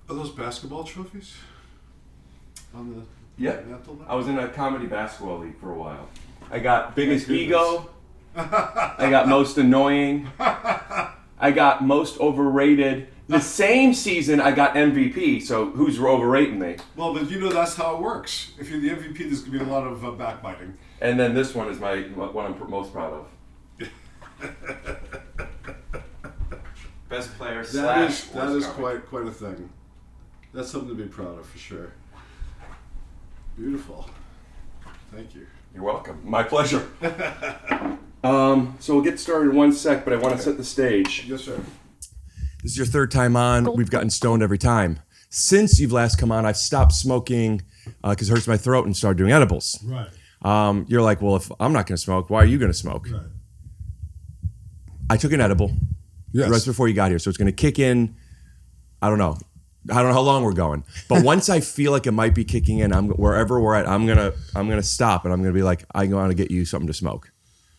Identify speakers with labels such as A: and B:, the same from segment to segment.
A: Are those basketball trophies? On the mantle there?
B: I was in a comedy basketball league for a while. I got biggest ego. I got most annoying. I got most overrated. The same season, I got MVP. So who's overrating me?
A: Well, but you know that's how it works. If you're the MVP, there's going to be a lot of backbiting.
B: And then this one is my one I'm most proud of. Best player
A: That
B: /
A: is quite a thing. That's something to be proud of for sure. Beautiful. Thank you.
B: You're welcome. My pleasure. So we'll get started in 1 sec, but I want to set the stage.
A: Yes, sir.
B: This is your third time on. We've gotten stoned every time. Since you've last come on, I've stopped smoking because it hurts my throat and started doing edibles.
A: Right.
B: You're like, well, if I'm not going to smoke, why are you going to smoke?
A: Right.
B: I took an edible right before you got here, so it's going to kick in. I don't know how long we're going, but once I feel like it might be kicking in, wherever we're at, I'm gonna stop and I'm gonna be like, I want to get you something to smoke,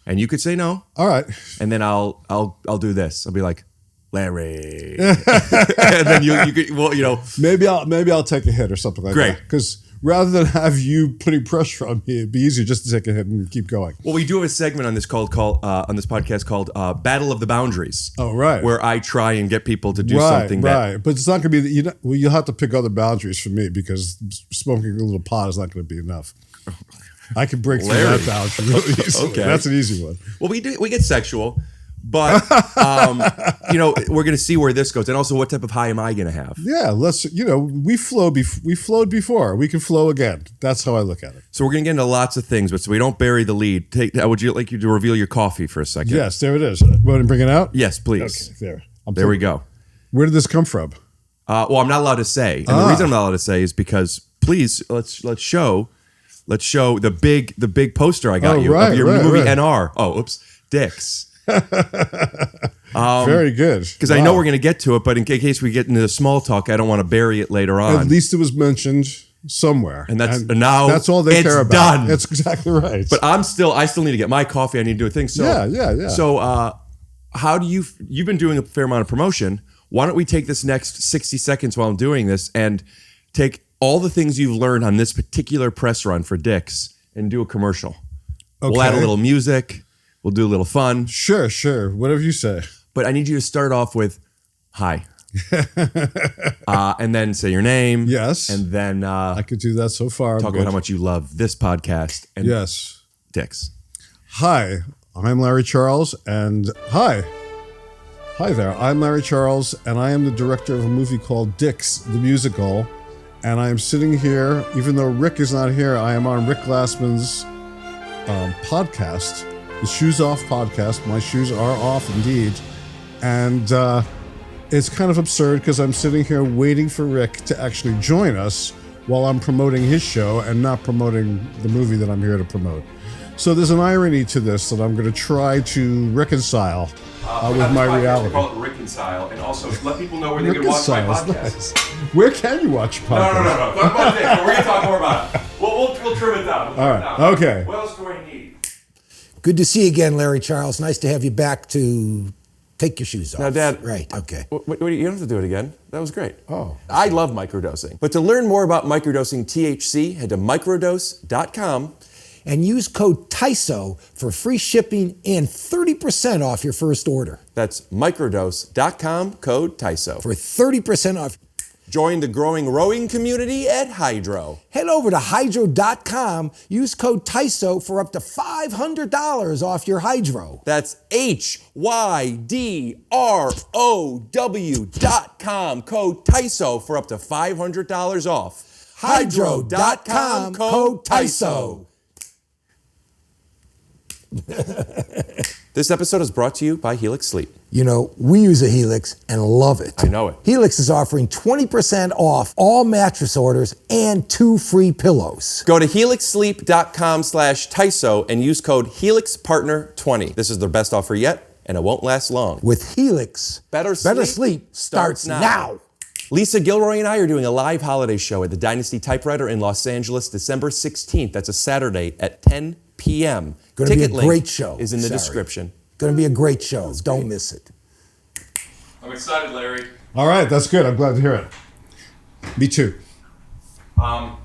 B: and you could say no.
C: All right,
B: and then I'll do this. I'll be like, Larry, and then you could, well, you know,
C: maybe I'll take a hit or something like that.
B: Great,
C: because rather than have you putting pressure on me, it'd be easier just to take a hit and keep going.
B: Well, we do have a segment on this on this podcast called Battle of the Boundaries.
C: Oh, right.
B: Where I try and get people to do something.
C: Right, but it's not going to be, you'll have to pick other boundaries for me because smoking a little pot is not going to be enough. I can break through that boundary really easily. Okay. That's an easy one.
B: Well, we get sexual. But, we're going to see where this goes. And also, what type of high am I going to have?
C: Yeah, we flowed before. We can flow again. That's how I look at it.
B: So we're going to get into lots of things, but so we don't bury the lead, would you like you to reveal your coffee for a second?
C: Yes, there it is. Want to bring it out?
B: Yes, please.
C: Okay,
B: there we go.
C: Where did this come from?
B: Well, I'm not allowed to say. And the reason I'm not allowed to say is because, please, let's show the big poster I got of your movie NR. Oh, oops. Dicks.
C: Very good.
B: Because I know we're going to get to it, but in case we get into the small talk, I don't want to bury it later on.
C: At least it was mentioned somewhere,
B: and that's all they care about. Done.
C: That's exactly right.
B: But I still need to get my coffee. I need to do a thing. So
C: yeah.
B: So how do you've been doing a fair amount of promotion? Why don't we take this next 60 seconds while I'm doing this and take all the things you've learned on this particular press run for Dicks and do a commercial. Okay. We'll add a little music. We'll do a little fun.
C: Sure. Whatever you say.
B: But I need you to start off with, hi. And then say your name.
C: Yes.
B: And then...
C: I could do that so far.
B: Talk about how much you love this podcast. And
C: yes.
B: Dicks.
C: Hi, I'm Larry Charles. And hi there. I'm Larry Charles, and I am the director of a movie called Dicks, the musical. And I am sitting here, even though Rick is not here, I am on Rick Glassman's podcast. The Shoes Off podcast. My shoes are off indeed. And it's kind of absurd because I'm sitting here waiting for Rick to actually join us while I'm promoting his show and not promoting the movie that I'm here to promote. So there's an irony to this that I'm going to try to reconcile with my reality.
B: Call it reconcile, and also let people know where they can watch my podcast.
C: Nice. Where can you watch your podcast?
B: No. Talk about Dick. We're going to talk more about it. We'll trim it down.
C: All right. Okay.
B: What else do I need?
D: Good to see you again, Larry Charles. Nice to have you back to take your shoes off.
B: Now, Dad.
D: Right, okay.
B: You don't have to do it again. That was great.
C: Oh.
B: I love microdosing. But to learn more about microdosing THC, head to microdose.com.
D: And use code TYSO for free shipping and 30% off your first order.
B: That's microdose.com, code TYSO.
D: For 30% off.
B: Join the growing rowing community at Hydro.
D: Head over to hydro.com, use code TYSO for up to $500 off your Hydro.
B: That's HYDROW.com, code TYSO for up to $500 off.
D: Hydro.com, code TYSO.
B: This episode is brought to you by Helix Sleep.
D: You know, we use a Helix and love it.
B: I know it.
D: Helix is offering 20% off all mattress orders and 2 free pillows.
B: Go to helixsleep.com/TYSO and use code HelixPartner20. This is their best offer yet, and it won't last long.
D: With Helix,
B: Better sleep
D: starts now.
B: Lisa Gilroy and I are doing a live holiday show at the Dynasty Typewriter in Los Angeles, December 16th. That's a Saturday at 10 p.m.
D: Going to be a
B: Ticket link
D: great show.
B: is in the description.
D: Going to be a great show. Don't miss it.
B: I'm excited, Larry.
C: All right, that's good. I'm glad to hear it. Me too.
B: I'm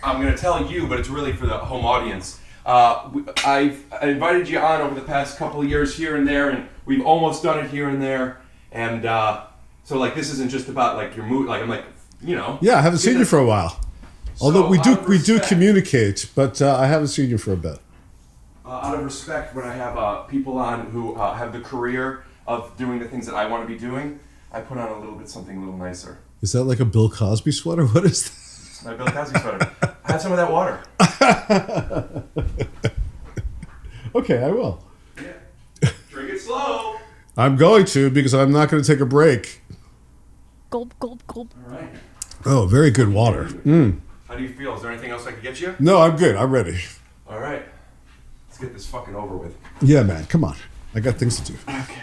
B: going to tell you, but it's really for the home audience. I invited you on over the past couple of years here and there, and we've almost done it here and there. And so, like, this isn't just about like your mood. Like, I'm like, you know.
C: Yeah, I haven't seen you for a while. Although we do communicate, but I haven't seen you for a bit.
B: Out of respect, when I have people on who have the career of doing the things that I want to be doing, I put on something a little nicer.
C: Is that like a Bill Cosby sweater? What is that?
B: It's my Bill Cosby sweater. Have some of that water.
C: Okay, I will.
B: Yeah. Drink it slow.
C: I'm going to, because I'm not going to take a break.
E: Gulp, gulp, gulp.
B: All right.
C: Oh, very good water.
B: How do you feel? Is there anything else I could get you?
C: No, I'm good. I'm ready.
B: All right. Let's get this fucking over with.
C: Yeah, man. Come on. I got things to do.
B: Okay.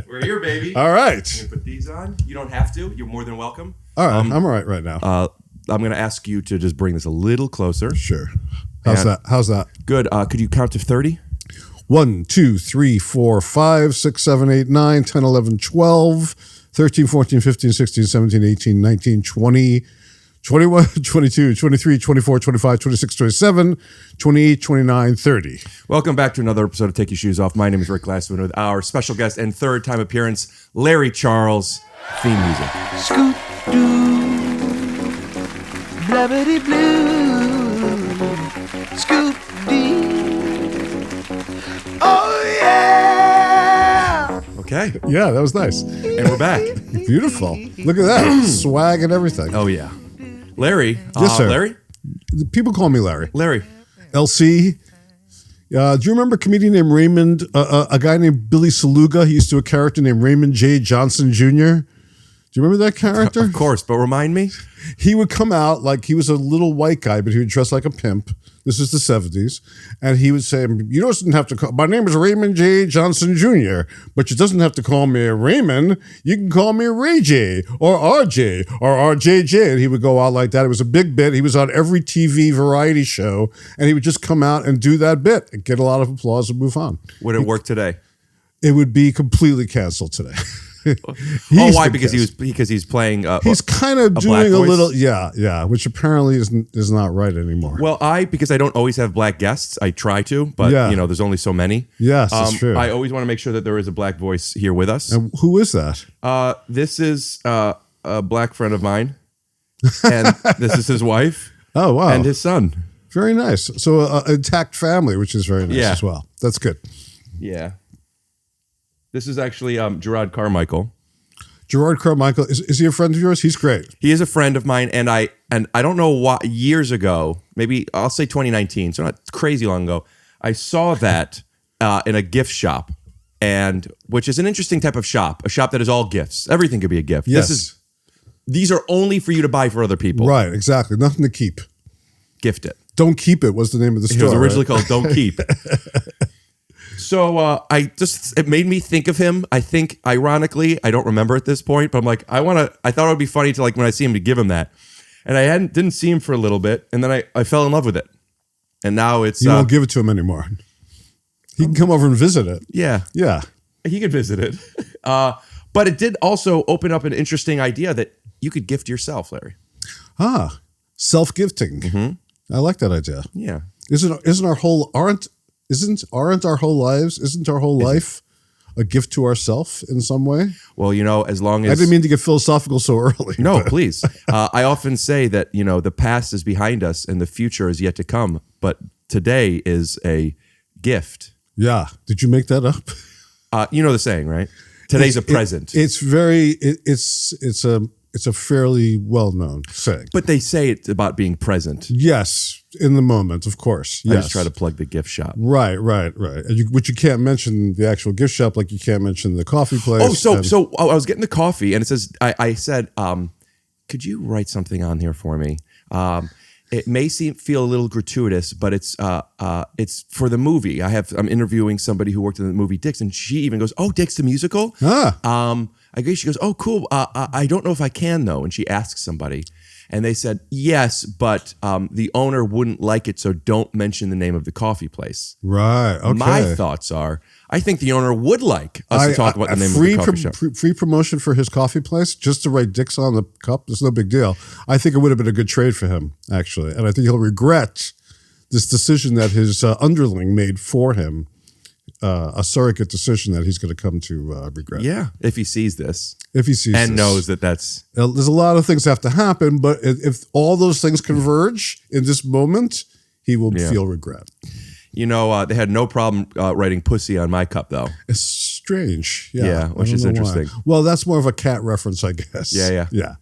B: We're here, baby.
C: All right.
B: I'm gonna put these on. You don't have to. You're more than welcome.
C: All right. I'm all right now.
B: I'm going to ask you to just bring this a little closer.
C: Sure. How's that?
B: Good. Could you count to 30?
C: 1, 2, 3, 4, 5, 6, 7, 8, 9, 10, 11, 12, 13, 14, 15, 16, 17, 18, 19, 20, 21, 22, 23, 24, 25, 26, 27, 28, 29, 30.
B: Welcome back to another episode of Take Your Shoes Off. My name is Rick Glassman with our special guest and third time appearance, Larry Charles. Theme music.
F: Scoot doo, blabbity blue, scoot dee. Oh yeah!
B: Okay.
C: Yeah, that was nice.
B: And we're back.
C: Beautiful. Look at that. Swag and everything.
B: Oh, yeah. Larry.
C: Yes, sir.
B: Larry?
C: People call me Larry.
B: Larry.
C: LC. Do you remember a comedian named Raymond, a guy named Billy Saluga? He used to do a character named Raymond J. Johnson Jr. Do you remember that character?
B: Of course, but remind me.
C: He would come out like he was a little white guy, but he would dress like a pimp. This is the 70s. And he would say, you don't have to call, my name is Raymond J. Johnson Jr., but you doesn't have to call me Raymond. You can call me Ray J or RJ or RJJ. And he would go out like that. It was a big bit. He was on every TV variety show, and he would just come out and do that bit and get a lot of applause and move on.
B: Would it work today?
C: It would be completely canceled today.
B: Why? Because he's playing.
C: He's kind of doing a
B: voice?
C: little, yeah, which apparently is not right anymore.
B: Well, because I don't always have black guests, I try to, but there's only so many.
C: Yes, that's true.
B: I always want to make sure that there is a black voice here with us.
C: And who is that?
B: This is a black friend of mine, and this is his wife.
C: Oh, wow,
B: and his son.
C: Very nice. So an intact family, which is very nice as well. That's good.
B: Yeah. This is actually Gerard Carmichael.
C: Gerard Carmichael, is he a friend of yours? He's great.
B: He is a friend of mine, and I don't know what, years ago, maybe I'll say 2019, so not crazy long ago, I saw that in a gift shop, and which is an interesting type of shop, a shop that is all gifts. Everything could be a gift.
C: Yes.
B: These are only for you to buy for other people.
C: Right, exactly. Nothing to keep.
B: Gift it.
C: Don't Keep It was the name of the store.
B: It was originally called Don't Keep. So it made me think of him. I think, ironically, I don't remember at this point, but I'm like, I thought it would be funny to, like, when I see him, to give him that. And I didn't see him for a little bit, and then I fell in love with it. And now it's...
C: You won't give it to him anymore. He can come over and visit it.
B: Yeah.
C: Yeah.
B: He could visit it. But it did also open up an interesting idea that you could gift yourself, Larry.
C: Ah, self-gifting. Mm-hmm. I like that idea.
B: Yeah.
C: Isn't our whole life a gift to ourself in some way?
B: Well, as long as...
C: I didn't mean to get philosophical so early.
B: No, please. I often say that, the past is behind us and the future is yet to come, but today is a gift.
C: Yeah. Did you make that up?
B: You know the saying, right? Today's a present.
C: It's it's a fairly well-known saying.
B: But they say it's about being present.
C: Yes, in the moment, of course. Yes.
B: I just try to plug the gift shop.
C: Right. And which you can't mention the actual gift shop, like you can't mention the coffee place.
B: Oh, so I was getting the coffee, and it says, I said, could you write something on here for me? It may feel a little gratuitous, but it's for the movie. I'm interviewing somebody who worked in the movie Dicks, and she even goes, "Oh, Dicks the musical." I guess she goes, "Oh, cool. I don't know if I can though." And she asks somebody, and they said yes, but the owner wouldn't like it, so don't mention the name of the coffee place.
C: Right. Okay.
B: My thoughts are, I think the owner would like us to talk about the name of the coffee shop.
C: Free promotion for his coffee place, just to write Dicks on the cup. It's no big deal. I think it would have been a good trade for him, actually. And I think he'll regret this decision that his underling made for him, a surrogate decision that he's going to come to regret.
B: Yeah, if he sees this.
C: If he sees
B: and
C: this.
B: knows that that's...
C: There's a lot of things that have to happen, but if all those things converge in this moment, he will feel regret.
B: You know, they had no problem writing pussy on my cup, though.
C: It's strange.
B: Yeah, which is interesting.
C: Why. Well, that's more of a cat reference, I guess.
B: Yeah.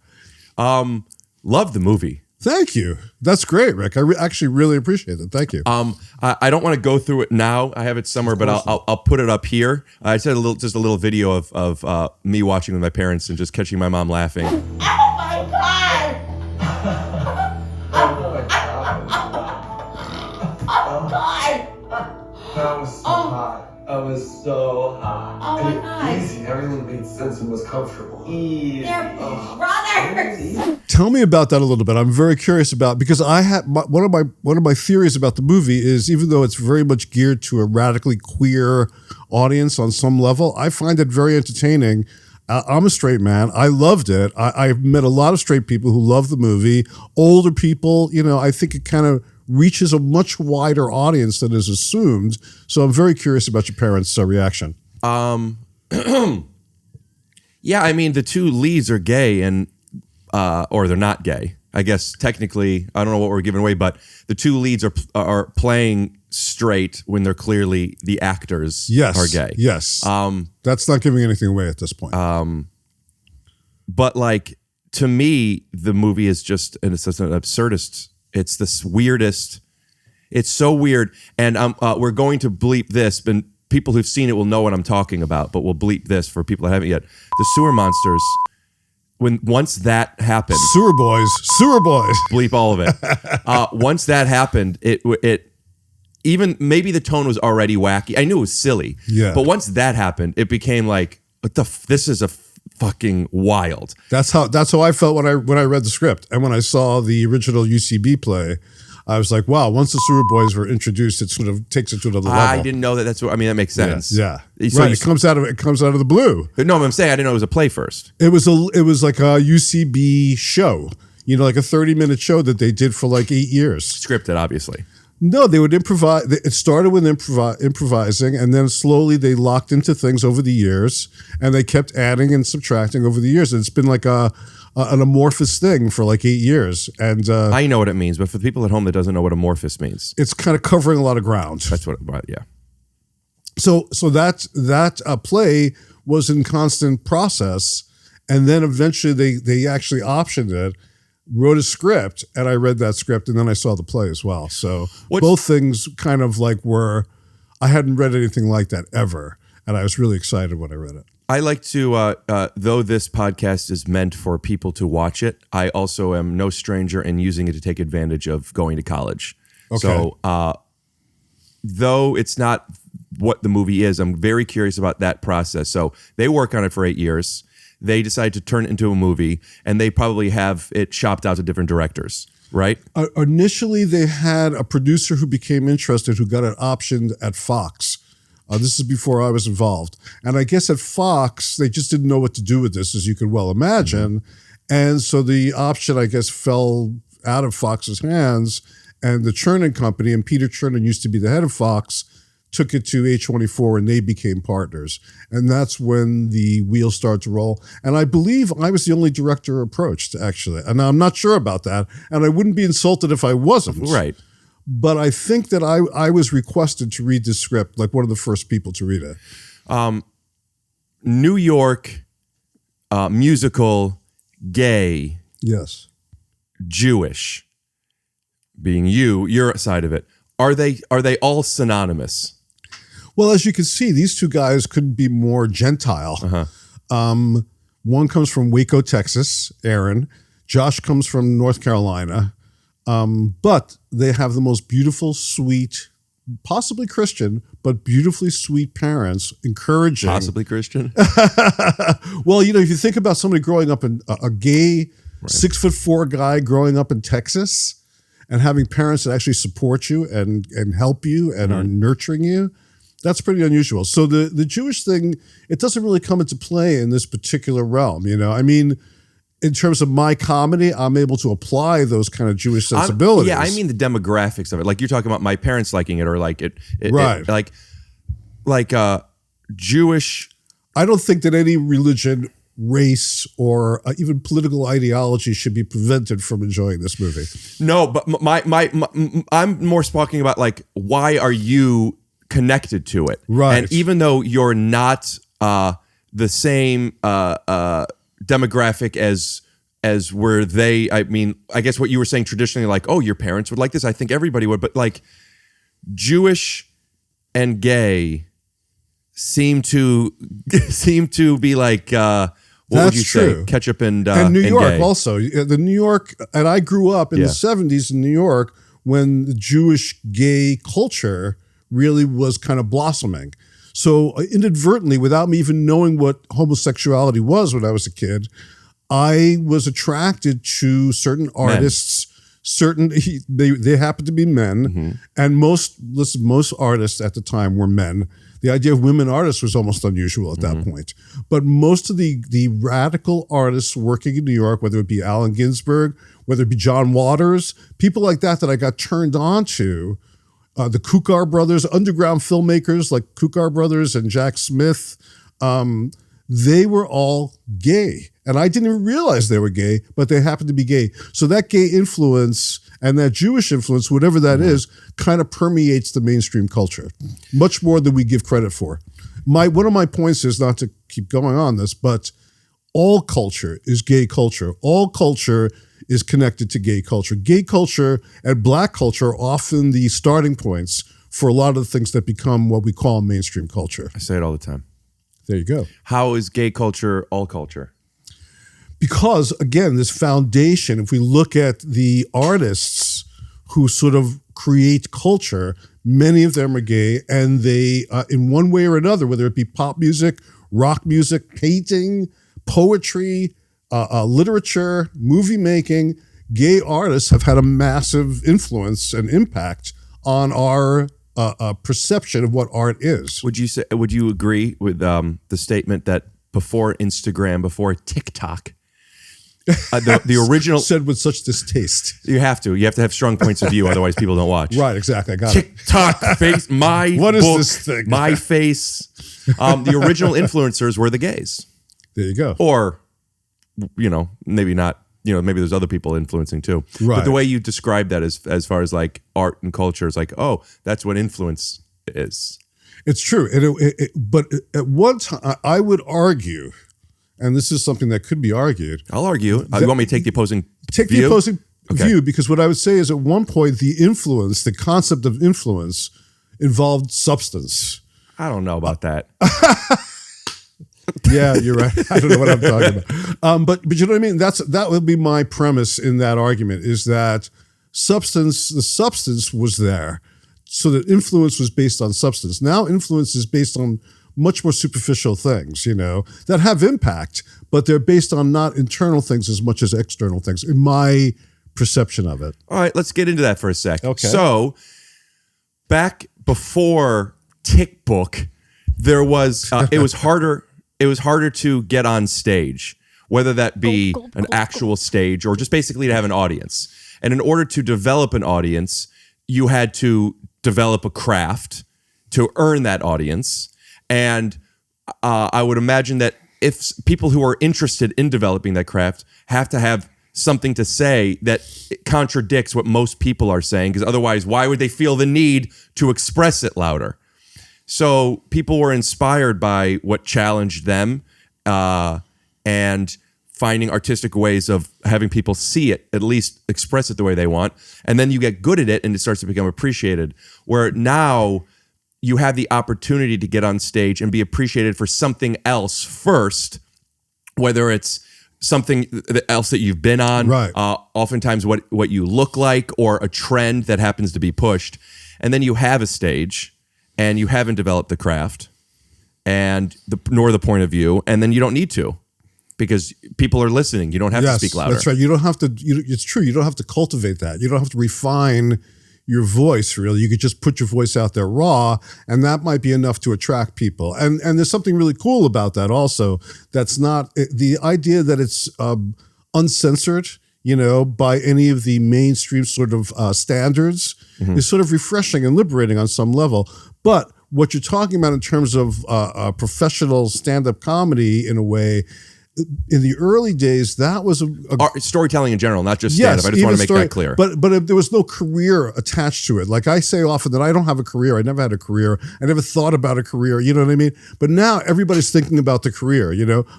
B: Love the movie.
C: Thank you. That's great, Rick. I actually really appreciate it. Thank you.
B: I don't want to go through it now. I have it somewhere, but I'll put it up here. I said just a little video of me watching with my parents and just catching my mom laughing.
G: Oh my God! Oh God!
H: That was so hot. That was so hot.
G: Oh my God!
H: Easy. Everyone made sense and was comfortable. Easy.
G: They're brothers.
C: Tell me about that a little bit. I'm very curious about, because I had one of my theories about the movie is, even though it's very much geared to a radically queer audience on some level, I find it very entertaining. I'm a straight man. I loved it. I've met a lot of straight people who love the movie. Older people, I think it kind of reaches a much wider audience than is assumed. So I'm very curious about your parents' reaction.
B: Yeah, I mean, the two leads are gay and or they're not gay. I guess technically, I don't know what we're giving away, but the two leads are playing straight when they're clearly the actors are gay.
C: Yes. That's not giving anything away at this point.
B: But like, to me, the movie is just an absurdist. It's the weirdest. It's so weird. And we're going to bleep this, but people who've seen it will know what I'm talking about, but we'll bleep this for people that haven't yet. The sewer monsters, once that happened,
C: sewer boys,
B: bleep all of it. Once that happened, it even maybe the tone was already wacky. I knew it was silly, but once that happened, it became like, this is a fucking wild.
C: That's how I felt when I read the script, and when I saw the original UCB play, I was like, wow, once the sewer boys were introduced, it sort of takes it to another level.
B: I didn't know that. That's what I mean. That makes sense.
C: Yeah.
B: So
C: right. It comes out of the blue.
B: No, I'm saying I didn't know it was a play first.
C: It was like a UCB show, like a 30-minute show that they did for like 8 years.
B: Scripted, obviously.
C: No, they would improvise. It started with improvising, and then slowly they locked into things over the years, and they kept adding and subtracting over the years. And it's been like an amorphous thing for like 8 years. And
B: I know what it means, but for the people at home that doesn't know what amorphous means,
C: it's kind of covering a lot of ground.
B: That's what. Yeah.
C: So that play was in constant process, and then eventually they actually optioned it. Wrote a script, and I read that script, and then I saw the play as well. So both things kind of like I hadn't read anything like that ever, and I was really excited when I read it.
B: I like to, though this podcast is meant for people to watch it, I also am no stranger in using it to take advantage of going to college.
C: Okay.
B: So though it's not what the movie is, I'm very curious about that process. So they work on it for 8 years. They decide to turn it into a movie, and they probably have it shopped out to different directors, right?
C: Initially, they had a producer who became interested, who got it optioned at Fox. This is before I was involved. And I guess at Fox, they just didn't know what to do with this, as you could well imagine. Mm-hmm. And so the option, I guess, fell out of Fox's hands, and the Chernin Company, and Peter Chernin used to be the head of Fox, took it to A24, and they became partners. And that's when the wheels started to roll. And I believe I was the only director approached, actually. And I'm not sure about that. And I wouldn't be insulted if I wasn't.
B: Right.
C: But I think that I was requested to read this script, like one of the first people to read it.
B: New York musical gay,
C: Yes.
B: Jewish, being your side of it, are they all synonymous?
C: Well, as you can see, these two guys couldn't be more Gentile. One comes from Waco, Texas, Aaron. Josh comes from North Carolina. But they have the most beautiful, sweet, possibly Christian, but beautifully sweet parents, encouraging.
B: Possibly Christian?
C: Well, if you think about somebody growing up in a gay 6'4" guy growing up in Texas and having parents that actually support you and help you and are nurturing you, that's pretty unusual. So the Jewish thing, it doesn't really come into play in this particular realm. I mean, in terms of my comedy, I'm able to apply those kind of Jewish sensibilities.
B: I mean the demographics of it. Like you're talking about my parents liking it, or like it
C: right?
B: Like Jewish.
C: I don't think that any religion, race, or even political ideology should be prevented from enjoying this movie.
B: No, but my I'm more talking about like, why are you connected to it?
C: Right.
B: And even though you're not the same demographic as where they, I mean, I guess what you were saying traditionally, like, oh, your parents would like this. I think everybody would, but like Jewish and gay seem to be like, what would you
C: true.
B: say? Ketchup and
C: New York
B: gay.
C: also. The New York, and I grew up in the 70s in New York when the Jewish gay culture really was kind of blossoming. So inadvertently, without me even knowing what homosexuality was when I was a kid, I was attracted to certain artists. They happened to be men, and most artists at the time were men. The idea of women artists was almost unusual at that point. But most of the radical artists working in New York, whether it be Allen Ginsberg, whether it be John Waters, people like that I got turned on to. The Kukar brothers, underground filmmakers like Kukar brothers and Jack Smith, they were all gay. And I didn't even realize they were gay, but they happened to be gay. So that gay influence and that Jewish influence, whatever that is, kind of permeates the mainstream culture, much more than we give credit for. One of my points is, not to keep going on this, but all culture is gay culture. All culture is connected to gay culture. Gay culture and black culture are often the starting points for a lot of the things that become what we call mainstream culture.
B: I say it all the time.
C: There you go.
B: How is gay culture all culture?
C: Because, again, this foundation, if we look at the artists who sort of create culture, many of them are gay, and they, in one way or another, whether it be pop music, rock music, painting, poetry, literature, movie making, gay artists have had a massive influence and impact on our perception of what art is.
B: Would you agree with the statement that before Instagram, before TikTok, the original
C: said with such distaste?
B: You have to have strong points of view, otherwise people don't watch.
C: Right, exactly. I got
B: TikTok, face, my
C: what is
B: book,
C: this thing?
B: My face. The original influencers were the gays.
C: There you go.
B: Or, maybe not. Maybe there's other people influencing too.
C: Right.
B: But the way you describe that as far as like art and culture is like, oh, that's what influence is.
C: It's true. But at one time, I would argue, and this is something that could be argued.
B: I'll argue. You want me to take the opposing view?
C: The opposing view, because what I would say is at one point, the concept of influence involved substance.
B: I don't know about that.
C: Yeah, you're right. I don't know what I'm talking about. But you know what I mean? That would be my premise in that argument, is that the substance was there, so that influence was based on substance. Now influence is based on much more superficial things, that have impact, but they're based on not internal things as much as external things, in my perception of it.
B: All right, let's get into that for a sec.
C: Okay.
B: So, back before TikBook, there was it was harder. It was harder to get on stage, whether that be an actual stage or just basically to have an audience. And in order to develop an audience, you had to develop a craft to earn that audience. And I would imagine that if people who are interested in developing that craft have to have something to say that contradicts what most people are saying, because otherwise, why would they feel the need to express it louder? So people were inspired by what challenged them, and finding artistic ways of having people see it, at least express it the way they want. And then you get good at it and it starts to become appreciated. Where now you have the opportunity to get on stage and be appreciated for something else first, whether it's something else that you've been on,
C: right.
B: Oftentimes what you look like, or a trend that happens to be pushed. And then you have a stage and you haven't developed the craft nor the point of view, and then you don't need to. Because people are listening. You don't have to speak louder.
C: That's right. You don't have to, it's true. You don't have to cultivate that. You don't have to refine your voice, really. You could just put your voice out there raw, and that might be enough to attract people. And there's something really cool about that also. That's not, the idea that it's uncensored, by any of the mainstream sort of standards is sort of refreshing and liberating on some level. But what you're talking about in terms of professional stand-up comedy, in a way, in the early days, that was
B: storytelling in general, not just stand-up. I just want to make that clear.
C: But there was no career attached to it. Like I say often that I don't have a career. I never had a career. I never thought about a career. You know what I mean? But now everybody's thinking about the career,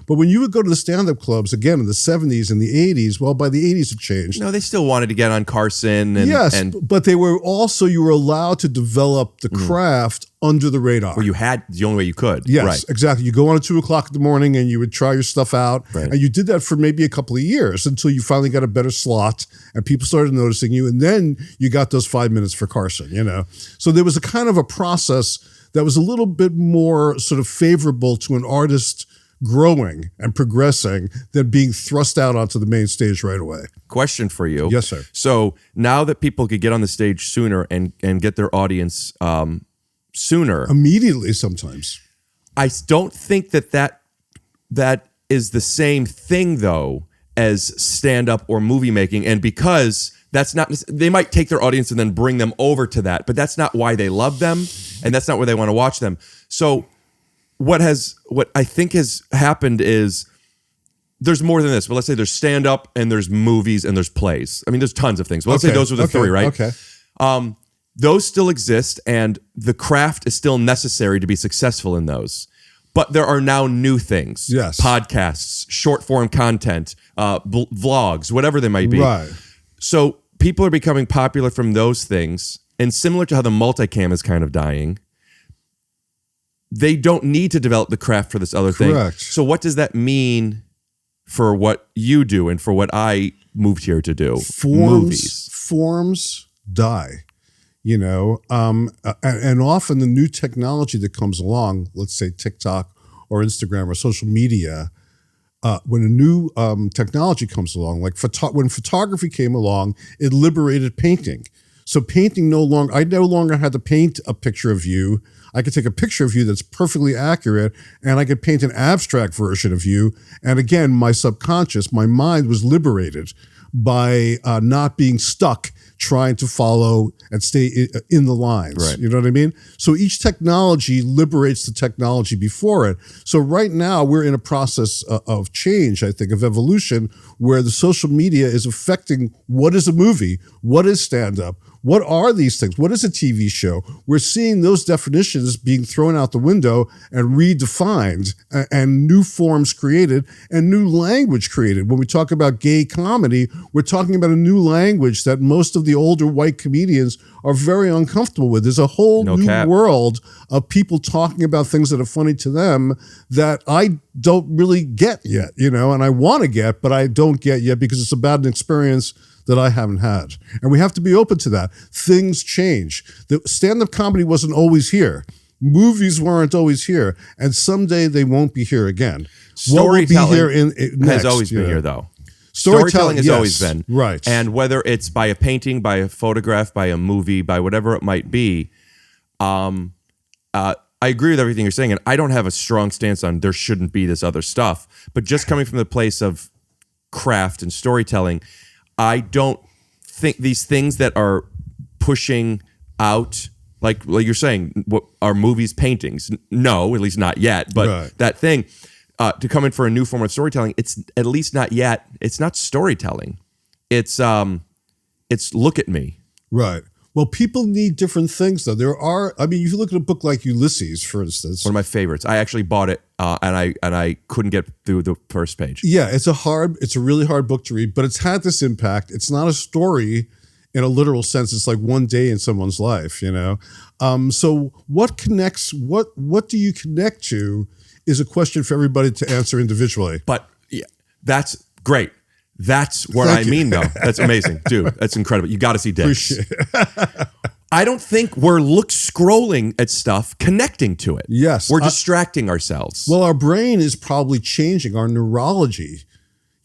C: But when you would go to the stand-up clubs, again, in the 70s and the 80s, well, by the 80s it changed.
B: No, they still wanted to get on Carson.
C: But they were also, you were allowed to develop the craft under the radar.
B: Where you had the only way you could.
C: Yes,
B: right.
C: Exactly. You go on at 2:00 in the morning and you would try your stuff out. Right. And you did that for maybe a couple of years until you finally got a better slot and people started noticing you. And then you got those 5 minutes for Carson, So there was a kind of a process that was a little bit more sort of favorable to an artist growing and progressing than being thrust out onto the main stage right away.
B: Question for you.
C: Yes, sir.
B: So now that people could get on the stage sooner and get their audience sooner.
C: Immediately sometimes.
B: I don't think that is the same thing, though, as stand-up or movie making. And because that's not, they might take their audience and then bring them over to that, but that's not why they love them, and that's not where they want to watch them. So what I think has happened is there's more than this. But let's say there's stand-up and there's movies and there's plays. I mean, there's tons of things. But let's say those are the three, right?
C: Okay.
B: Those still exist, and the craft is still necessary to be successful in those. But there are now new things.
C: Yes.
B: Podcasts, short form content, vlogs, whatever they might be.
C: Right.
B: So people are becoming popular from those things. And similar to how the multicam is kind of dying, they don't need to develop the craft for this other thing.
C: Correct.
B: So what does that mean for what you do and for what I moved here to do?
C: Forms die. And often the new technology that comes along, let's say TikTok or Instagram or social media, when a new technology comes along, like when photography came along, it liberated painting. So painting I no longer had to paint a picture of you. I could take a picture of you that's perfectly accurate, and I could paint an abstract version of you. And again, my subconscious, my mind was liberated by not being stuck trying to follow and stay in the lines.
B: Right.
C: You know what I mean? So each technology liberates the technology before it. So right now we're in a process of change, I think, of evolution, where the social media is affecting what is a movie, what is stand-up, what are these things? What is a TV show? We're seeing those definitions being thrown out the window and redefined, and new forms created and new language created. When we talk about gay comedy, we're talking about a new language that most of the older white comedians are very uncomfortable with. There's a whole new world of people talking about things that are funny to them that I don't really get yet, and I want to get, but I don't get yet because it's about an experience that I haven't had. And we have to be open to that. Things change. The stand-up comedy wasn't always here. Movies weren't always here. And someday they won't be here again.
B: Storytelling has always been here, though. Storytelling has always been.
C: Right.
B: And whether it's by a painting, by a photograph, by a movie, by whatever it might be, I agree with everything you're saying. And I don't have a strong stance on there shouldn't be this other stuff. But just coming from the place of craft and storytelling, I don't think these things that are pushing out, like you're saying, what are movies, paintings? No, at least not yet. But that thing, to come in for a new form of storytelling, it's at least not yet. It's not storytelling. It's look at me.
C: Right. Well, people need different things, though. If you look at a book like Ulysses, for instance.
B: One of my favorites. I actually bought it, and I couldn't get through the first page.
C: Yeah, it's a really hard book to read, but it's had this impact. It's not a story in a literal sense. It's like one day in someone's life, So what connects? What do you connect to? Is a question for everybody to answer individually.
B: But yeah, that's great. That's what I mean, though. That's amazing, dude. That's incredible. You got to see dicks.
C: Appreciate it.
B: I don't think we're scrolling at stuff, connecting to it.
C: Yes.
B: We're distracting ourselves.
C: Well, our brain is probably changing. Our neurology,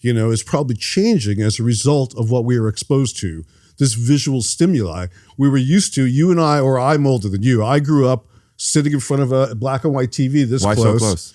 C: is probably changing as a result of what we are exposed to. This visual stimuli. We were used to, you and I, or I'm older than you. I grew up sitting in front of a black and white TV this
B: Why
C: close.
B: so close?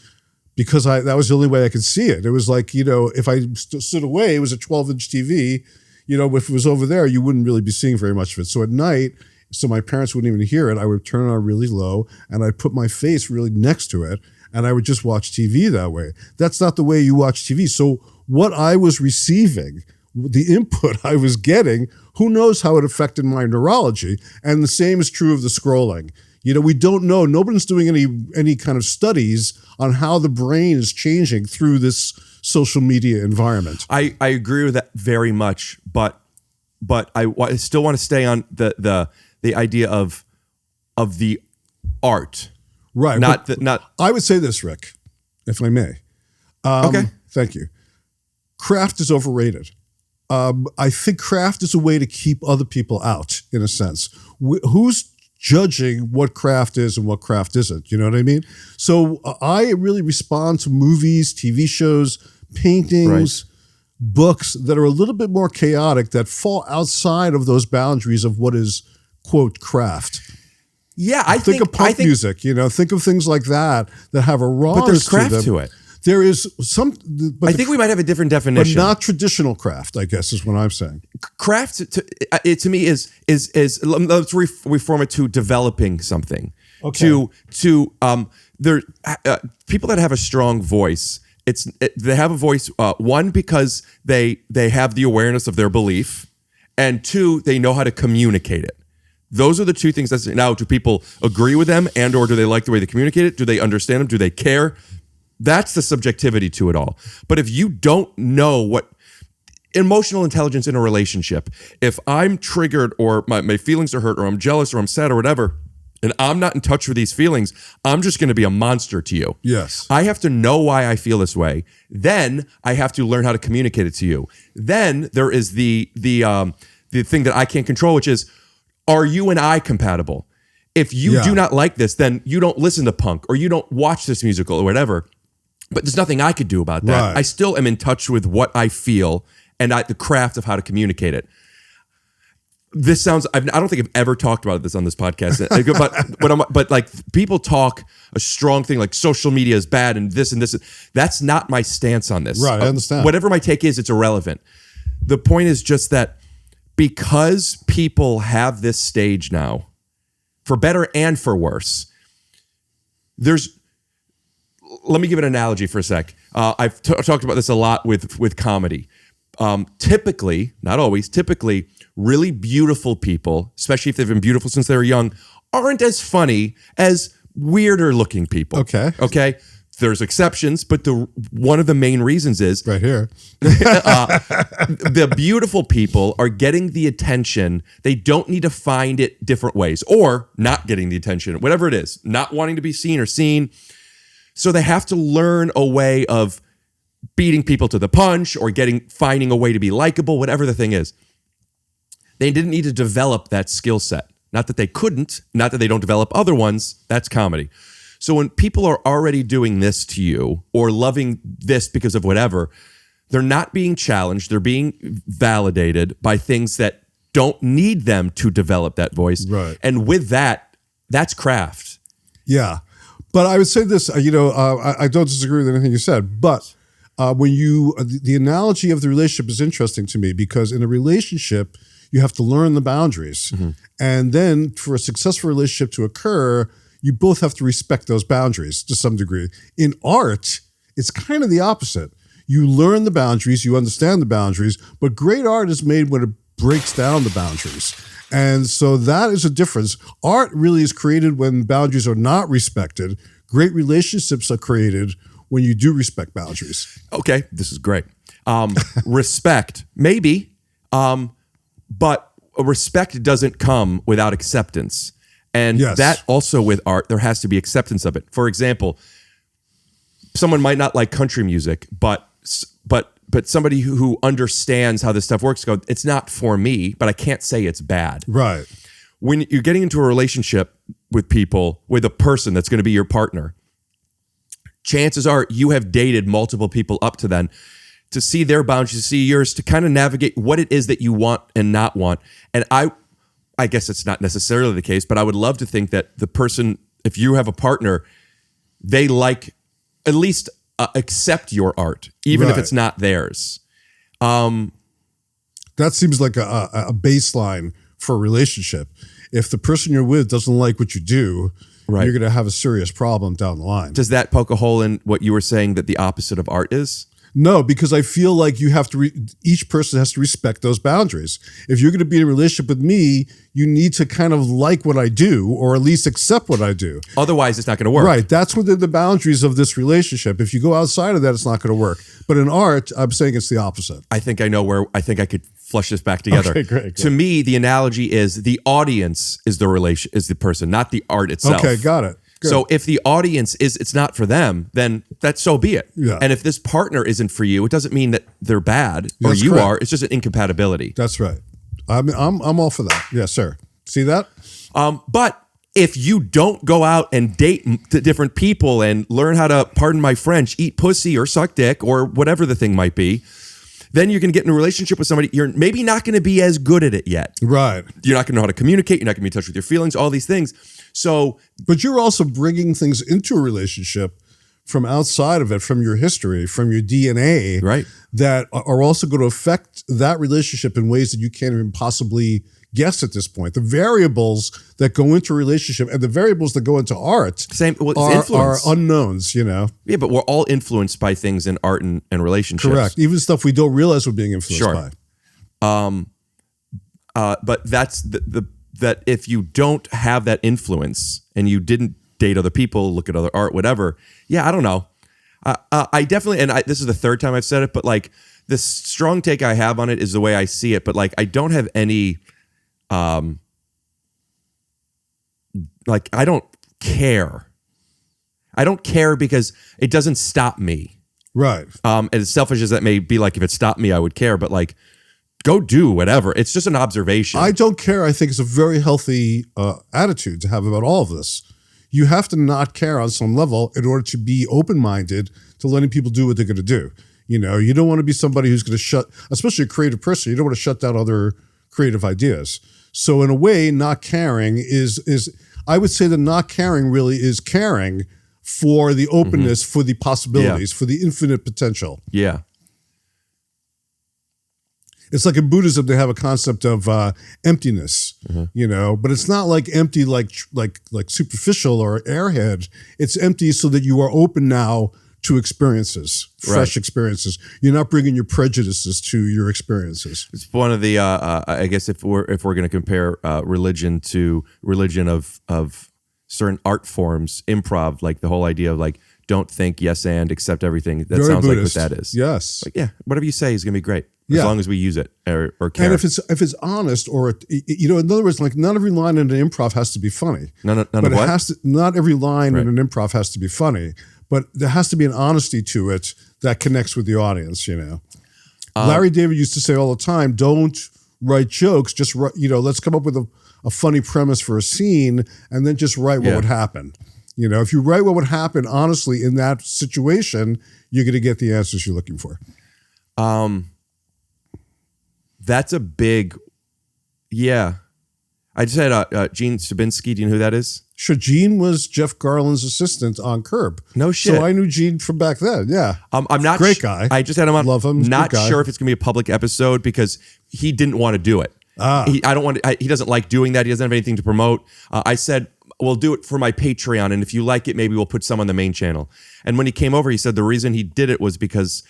C: Because that was the only way I could see it. It was like, if I stood away, it was a 12-inch TV. If it was over there, you wouldn't really be seeing very much of it. So at night, so my parents wouldn't even hear it, I would turn it on really low and I'd put my face really next to it and I would just watch TV that way. That's not the way you watch TV. So what I was receiving, the input I was getting, who knows how it affected my neurology? And the same is true of the scrolling. We don't know. Nobody's doing any kind of studies on how the brain is changing through this social media environment.
B: I agree with that very much, but I still want to stay on the idea of the art,
C: right?
B: Not.
C: I would say this, Rick, if I may.
B: Okay,
C: thank you. Craft is overrated. I think craft is a way to keep other people out, in a sense. Who's judging what craft is and what craft isn't? You know what I mean? So I really respond to movies, TV shows, paintings, books that are a little bit more chaotic, that fall outside of those boundaries of what is, quote, craft.
B: Yeah, I
C: think of punk music, think of things like that have a rawness
B: but there's craft
C: to them.
B: to it.
C: There is some, but
B: I think we might have a different definition,
C: but not traditional craft, I guess is what I'm saying.
B: Craft to me is let's reform it to developing something.
C: Okay.
B: There people that have a strong voice. They have a voice. One, because they have the awareness of their belief, and two, they know how to communicate it. Those are the two things. Now, do people agree with them, and or do they like the way they communicate it? Do they understand them? Do they care? That's the subjectivity to it all. But if you don't know what emotional intelligence in a relationship, if I'm triggered or my feelings are hurt or I'm jealous or I'm sad or whatever, and I'm not in touch with these feelings, I'm just going to be a monster to you.
C: Yes.
B: I have to know why I feel this way. Then I have to learn how to communicate it to you. Then there is the thing that I can't control, which is, are you and I compatible? If you do not like this, then you don't listen to punk or you don't watch this musical or whatever. But there's nothing I could do about that.
C: Right.
B: I still am in touch with what I feel and the craft of how to communicate it. This sounds, I don't think I've ever talked about this on this podcast, but like people talk a strong thing like social media is bad and this. That's not my stance on this.
C: Right, I understand.
B: Whatever my take is, it's irrelevant. The point is just that because people have this stage now, for better and for worse, let me give an analogy for a sec. I've talked about this a lot with comedy. Typically, not always, typically, really beautiful people, especially if they've been beautiful since they were young, aren't as funny as weirder looking people. Okay. There's exceptions, but one of the main reasons is
C: right here.
B: The beautiful people are getting the attention. They don't need to find it different ways, or not getting the attention, whatever it is, not wanting to be seen or seen. So they have to learn a way of beating people to the punch or finding a way to be likable, whatever the thing is. They didn't need to develop that skill set. Not that they couldn't, not that they don't develop other ones. That's comedy. So when people are already doing this to you or loving this because of whatever, they're not being challenged. They're being validated by things that don't need them to develop that voice.
C: Right.
B: And with that, that's craft.
C: Yeah. But I would say this, I don't disagree with anything you said, but the analogy of the relationship is interesting to me because in a relationship, you have to learn the boundaries. Mm-hmm. And then for a successful relationship to occur, you both have to respect those boundaries to some degree. In art, it's kind of the opposite. You learn the boundaries, you understand the boundaries, but great art is made when breaks down the boundaries. And so that is a difference. Art really is created when boundaries are not respected. Great relationships are created when you do respect boundaries.
B: Okay, this is great. Respect, maybe, but respect doesn't come without acceptance. And that also with art, there has to be acceptance of it. For example, someone might not like country music, but somebody who understands how this stuff works go, it's not for me, but I can't say it's bad.
C: Right.
B: When you're getting into a relationship with people, with a person that's going to be your partner, chances are you have dated multiple people up to then, to see their boundaries, to see yours, to kind of navigate what it is that you want and not want. And I guess it's not necessarily the case, but I would love to think that the person, if you have a partner, they like at least accept your art, even if it's not theirs.
C: That seems like a baseline for a relationship. If the person you're with doesn't like what you do, you're going to have a serious problem down the line.
B: Does that poke a hole in what you were saying that the opposite of art is?
C: No, because I feel like you have to. Each person has to respect those boundaries. If you're going to be in a relationship with me, you need to kind of like what I do, or at least accept what I do.
B: Otherwise, it's not going to work.
C: Right. That's within the boundaries of this relationship. If you go outside of that, it's not going to work. But in art, I'm saying it's the opposite.
B: I think I know where. I think I could flush this back together.
C: Okay, great.
B: To me, the analogy is the audience is the person, not the art itself.
C: Okay, got it. Good.
B: So if the audience it's not for them, then so be it.
C: Yeah.
B: And if this partner isn't for you, it doesn't mean that they're bad or
C: That's
B: you
C: correct.
B: are. It's just an incompatibility.
C: That's right. I'm all for that. Yes, sir. See that?
B: But if you don't go out and date different people and learn how to, pardon my French, eat pussy or suck dick or whatever the thing might be, then you're going to get in a relationship with somebody. You're maybe not going to be as good at it yet.
C: Right.
B: You're not going to know how to communicate. You're not going to be in touch with your feelings, all these things. So,
C: but you're also bringing things into a relationship from outside of it, from your history, from your DNA,
B: right,
C: that are also going to affect that relationship in ways that you can't even possibly guess at this point. The variables that go into a relationship and the variables that go into art are unknowns, you know?
B: Yeah, but we're all influenced by things in art and relationships.
C: Correct. Even stuff we don't realize we're being influenced by.
B: But that's that if you don't have that influence and you didn't date other people, look at other art, whatever. Yeah, I don't know. I definitely, and this is the third time I've said it, but like the strong take I have on it is the way I see it. But like, I don't have any, like, I don't care. I don't care because it doesn't stop me.
C: Right.
B: As selfish as that may be, like if it stopped me, I would care. But like, go do whatever. It's just an observation.
C: I don't care. I think it's a very healthy attitude to have about all of this. You have to not care on some level in order to be open-minded to letting people do what they're going to do. You know, you don't want to be somebody who's going to especially a creative person, you don't want to shut down other creative ideas. So in a way, not caring is I would say that not caring really is caring for the openness, for the possibilities, for the infinite potential.
B: Yeah.
C: It's like in Buddhism, they have a concept of emptiness, you know, but it's not like empty, like superficial or airhead. It's empty so that you are open now to experiences, fresh experiences. You're not bringing your prejudices to your experiences.
B: It's one of the, I guess if we're going to compare religion to religion of certain art forms, improv, like the whole idea of like, don't think, yes, and accept everything. That
C: Very
B: sounds
C: Buddhist.
B: like what that is.
C: Yes.
B: Like, yeah, whatever you say is going to be great. As long as we use it or care.
C: And if it's honest or, you know, in other words, like not every line in an improv has to be funny.
B: None of what?
C: Not every line in an improv has to be funny, but there has to be an honesty to it that connects with the audience, you know. Larry David used to say all the time, don't write jokes, just write, you know, let's come up with a funny premise for a scene and then just write what would happen. You know, if you write what would happen honestly in that situation, you're going to get the answers you're looking for.
B: That's a big, yeah. I just had Gene Stubinski. Do you know who that is?
C: Sure, Gene was Jeff Garland's assistant on Curb.
B: No shit.
C: So I knew Gene from back then. Yeah,
B: I'm not
C: great guy.
B: I just had him on.
C: Love him.
B: Not sure if it's gonna be a public episode because he didn't want to do it. He doesn't like doing that. He doesn't have anything to promote. I said, we'll do it for my Patreon, and if you like it, maybe we'll put some on the main channel. And when he came over, he said the reason he did it was because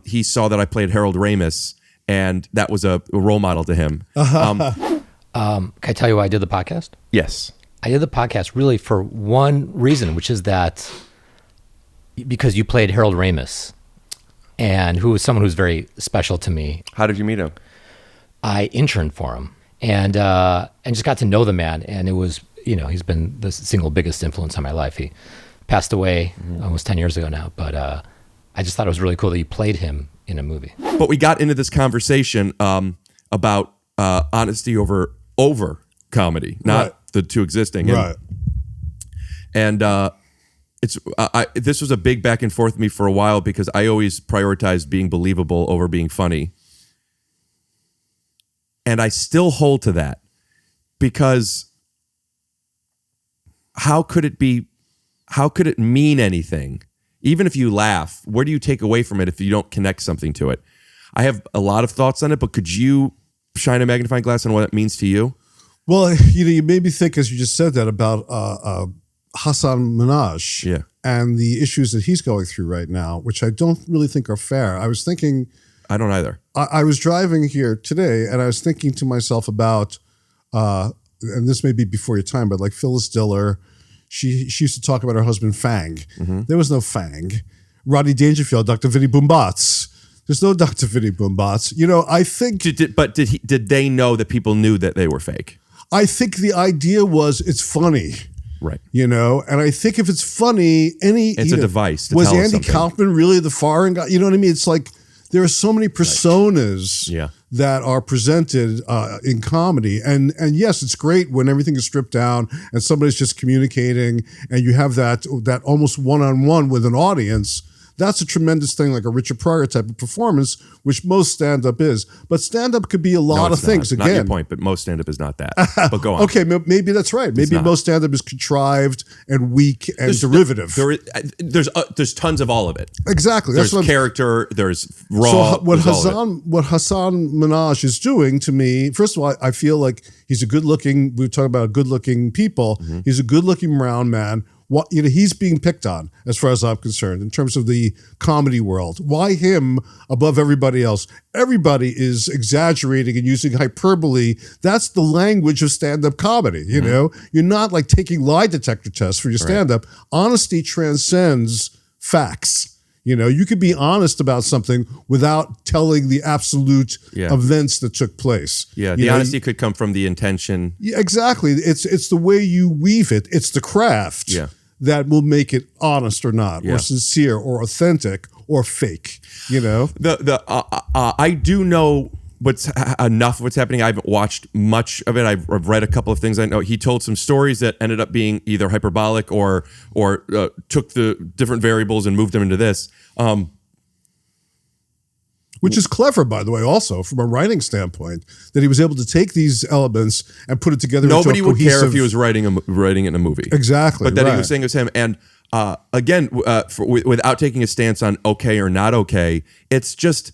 B: he saw that I played Harold Ramis. and that was a role model to him.
I: Can I tell you why I did the podcast?
B: Yes.
I: I did the podcast really for one reason, which is that because you played Harold Ramis, and who was someone who's very special to me.
B: How did you meet him?
I: I interned for him, and just got to know the man. And it was, he's been the single biggest influence on my life. He passed away almost 10 years ago now, but I just thought it was really cool that you played him in a movie.
B: But we got into this conversation about honesty over comedy, not the two existing.
C: Right.
B: And this was a big back and forth with me for a while because I always prioritized being believable over being funny. And I still hold to that because how could it mean anything? Even if you laugh, where do you take away from it if you don't connect something to it? I have a lot of thoughts on it, but could you shine a magnifying glass on what it means to you?
C: Well, you made me think, as you just said that, about Hassan Minhaj and the issues that he's going through right now, which I don't really think are fair. I was thinking...
B: I don't either.
C: I was driving here today, and I was thinking to myself about, and this may be before your time, but like Phyllis Diller, she used to talk about her husband Fang. There was no Fang. Rodney Dangerfield, Dr. Vinnie Boombats. There's no Dr. Vinnie Boombats. I think...
B: Did they know that people knew that they were fake?
C: I think the idea was it's funny.
B: Right.
C: And I think if it's funny,
B: it's a device to
C: was
B: tell us
C: Andy
B: something.
C: Kaufman really the foreign guy? You know what I mean? It's like there are so many personas that are presented in comedy. And yes, it's great when everything is stripped down and somebody's just communicating and you have that almost one-on-one with an audience. That's a tremendous thing, like a Richard Pryor type of performance, which most stand-up is. But stand-up could be a lot of things.
B: Not your point, but most stand-up is not that. But go on.
C: Okay, maybe that's right. Maybe most stand-up is contrived and weak and derivative.
B: There's tons of all of it.
C: Exactly.
B: There's character. There's raw.
C: So what Hassan Minhaj is doing to me, first of all, I feel like he's a good-looking. We were talking about good-looking people. He's a good-looking brown man. He's being picked on, as far as I'm concerned, in terms of the comedy world. Why him above everybody else? Everybody is exaggerating and using hyperbole. That's the language of stand-up comedy. You're not like taking lie detector tests for your stand-up. Honesty transcends facts. You could be honest about something without telling the absolute events that took place.
B: Yeah, the honesty could come from the intention. Yeah,
C: exactly. It's the way you weave it. It's the craft that will make it honest or not, or sincere, or authentic, or fake.
B: I do know enough of what's happening. I haven't watched much of it. I've read a couple of things. I know he told some stories that ended up being either hyperbolic or took the different variables and moved them into this.
C: Which is clever, by the way, also from a writing standpoint, that he was able to take these elements and put it together.
B: Nobody
C: into a
B: would care if he was writing it in a movie.
C: Exactly.
B: But that he was saying it was him. And again, without taking a stance on okay or not okay, it's just,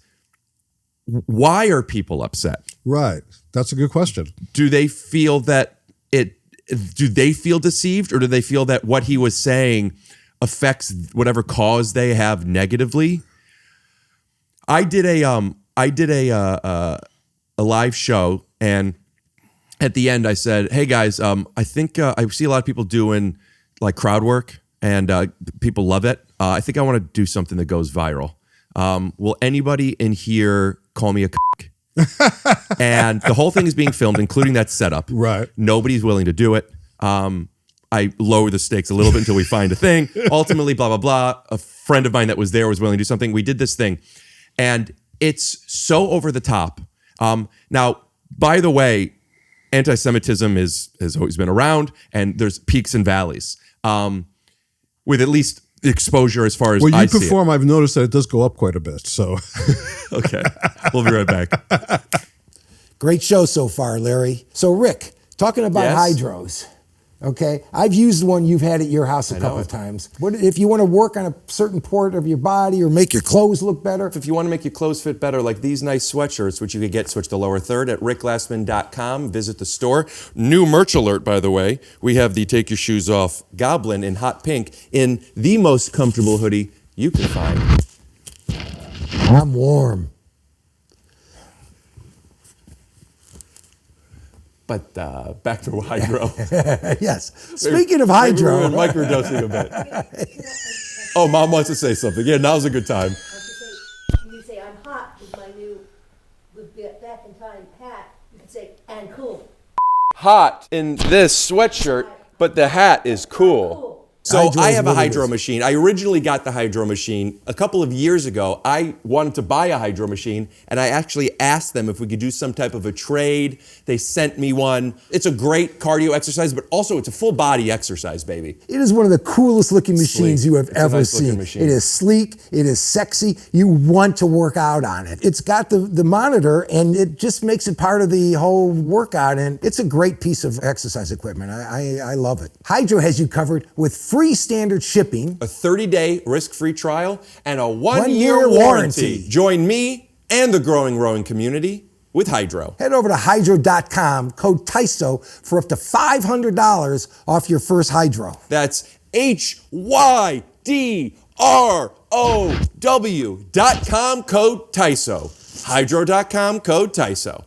B: why are people upset?
C: Right. That's a good question.
B: Do they feel that do they feel deceived, or do they feel that what he was saying affects whatever cause they have negatively? I did a live show, and at the end I said, "Hey guys, I think I see a lot of people doing like crowd work, and people love it. I think I want to do something that goes viral. Will anybody in here call me a c***?" And the whole thing is being filmed, including that setup.
C: Right.
B: Nobody's willing to do it. I lower the stakes a little bit until we find a thing. Ultimately, blah, blah, blah. A friend of mine that was there was willing to do something. We did this thing. And it's so over the top. Now, by the way, anti-Semitism has always been around, and there's peaks and valleys. With at least exposure as far as
C: well,
B: I
C: you
B: see
C: perform, I've noticed that it does go up quite a bit. So,
B: okay, we'll be right back.
D: Great show so far, Larry. So, Rick, talking about hydros. Okay, I've used one you've had at your house a couple of times. What if you want to work on a certain part of your body or make your clothes look better?
B: If you want to make your clothes fit better, like these nice sweatshirts, which you could get, switch the lower third at rickglassman.com. Visit the store. New merch alert, by the way. We have the Take Your Shoes Off Goblin in hot pink in the most comfortable hoodie you can find.
D: I'm warm.
B: But back to hydro.
D: Yes. Speaking of hydro.
B: Maybe we're microdosing a bit. Oh, Mom wants to say something. Yeah, now's a good time.
J: When you say I'm hot with my new back in time hat, you can say and cool.
B: Hot in this sweatshirt, but the hat is cool. So I have a hydro machine. I originally got the hydro machine a couple of years ago. I wanted to buy a hydro machine, and I actually asked them if we could do some type of a trade. They sent me one. It's a great cardio exercise, but also it's a full body exercise, baby.
D: It is one of the coolest looking machines you have ever seen. It is sleek. It is sexy. You want to work out on it. It's got the monitor, and it just makes it part of the whole workout, and it's a great piece of exercise equipment. I love it. Hydro has you covered with free standard shipping,
B: a 30-day risk-free trial, and a one-year warranty. Join me and the growing rowing community with Hydro.
D: Head over to hydro.com, code TYSO for up to $500 off your first Hydro.
B: That's HYDROW.com, code TYSO. Hydro.com, code TYSO.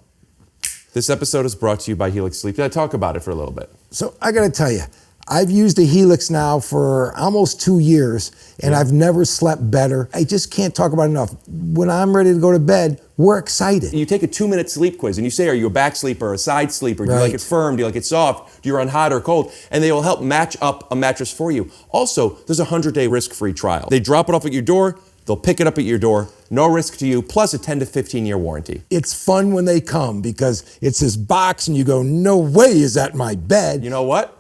B: This episode is brought to you by Helix Sleep. Did I talk about it for a little bit?
D: So I got to tell you, I've used a Helix now for almost 2 years, and I've never slept better. I just can't talk about it enough. When I'm ready to go to bed, we're excited.
B: You take a 2-minute sleep quiz, and you say, are you a back sleeper, a side sleeper? Do you like it firm? Do you like it soft? Do you run hot or cold? And they will help match up a mattress for you. Also, there's a 100-day risk-free trial. They drop it off at your door. They'll pick it up at your door. No risk to you, plus a 10 to 15-year warranty.
D: It's fun when they come because it's this box, and you go, no way is that my bed.
B: You know what?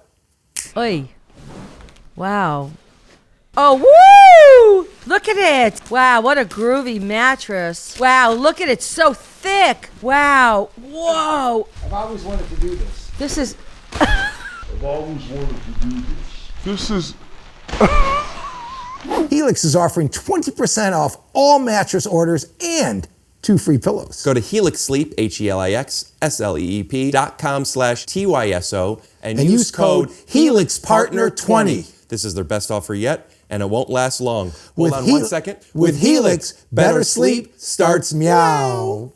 K: Oy. Wow. Oh, woo! Look at it. Wow, what a groovy mattress. Wow, look at it. So thick. Wow. Whoa.
D: I've always wanted to do this.
K: This is...
A: I've always wanted to do this. This is...
D: Helix is offering 20% off all mattress orders and 2 free pillows.
B: Go to Helix Sleep, HELIXSLEEP.com/TYSO and use code HELIXPARTNER20. This is their best offer yet, and it won't last long. Hold on 1 second.
D: With Helix, better sleep starts meow.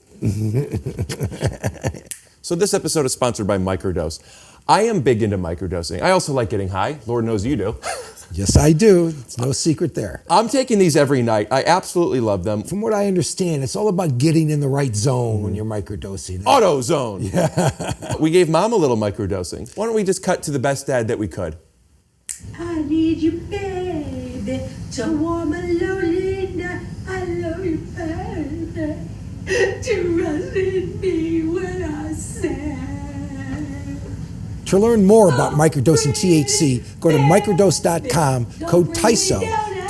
B: So this episode is sponsored by Microdose. I am big into microdosing. I also like getting high. Lord knows you do.
D: Yes, I do. It's no secret there.
B: I'm taking these every night. I absolutely love them.
D: From what I understand, it's all about getting in the right zone when you're microdosing.
B: Auto zone. Yeah. We gave Mom a little microdosing. Why don't we just cut to the best dad that we could?
J: I need you, baby, to warm a lonely night. I love you, baby, to rest in me when I say.
D: To learn more about microdosing THC, go to microdose.com, code TYSO,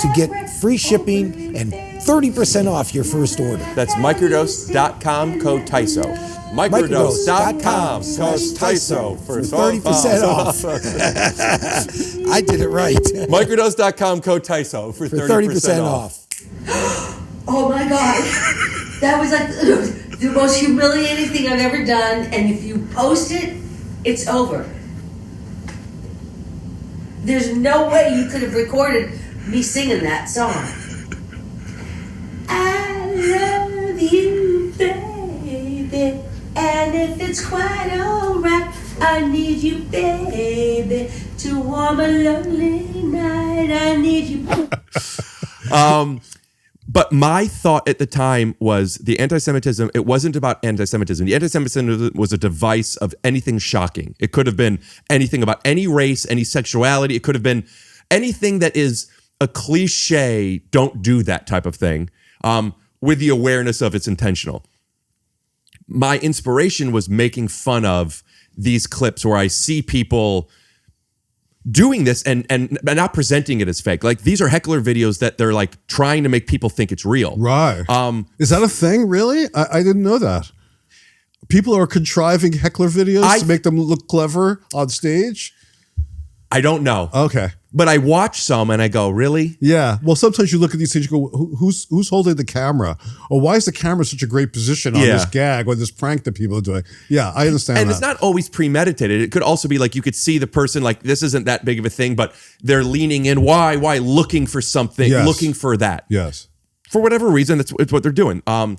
D: to get free shipping and 30% off your first order.
B: That's microdose.com, code TYSO. Microdose.com, code TYSO for
D: 30% off. I did it right.
B: Microdose.com, code TYSO for 30% off.
J: Oh my God. That was like the most humiliating thing I've ever done. And if you post it, it's over. There's no way you could have recorded me singing that song. I love you, baby, and if it's quite alright, I need you, baby, to warm a lonely night. I need you.
B: But my thought at the time was the anti-Semitism, it wasn't about anti-Semitism. The anti-Semitism was a device of anything shocking. It could have been anything about any race, any sexuality. It could have been anything that is a cliche, don't do that type of thing, with the awareness of it's intentional. My inspiration was making fun of these clips where I see people doing this and not presenting it as fake. Like, these are heckler videos that they're like trying to make people think it's real.
C: Right. Is that a thing, really? I didn't know that. People are contriving heckler videos to make them look clever on stage?
B: I don't know.
C: Okay.
B: But I watch some and I go, really?
C: Yeah. Well, sometimes you look at these things, you go, who's holding the camera? Or why is the camera such a great position on this gag or this prank that people are doing? Yeah, I understand
B: and
C: that.
B: It's not always premeditated. It could also be like, you could see the person like, this isn't that big of a thing, but they're leaning in. Why? Looking for something, looking for that.
C: Yes.
B: For whatever reason, it's what they're doing. I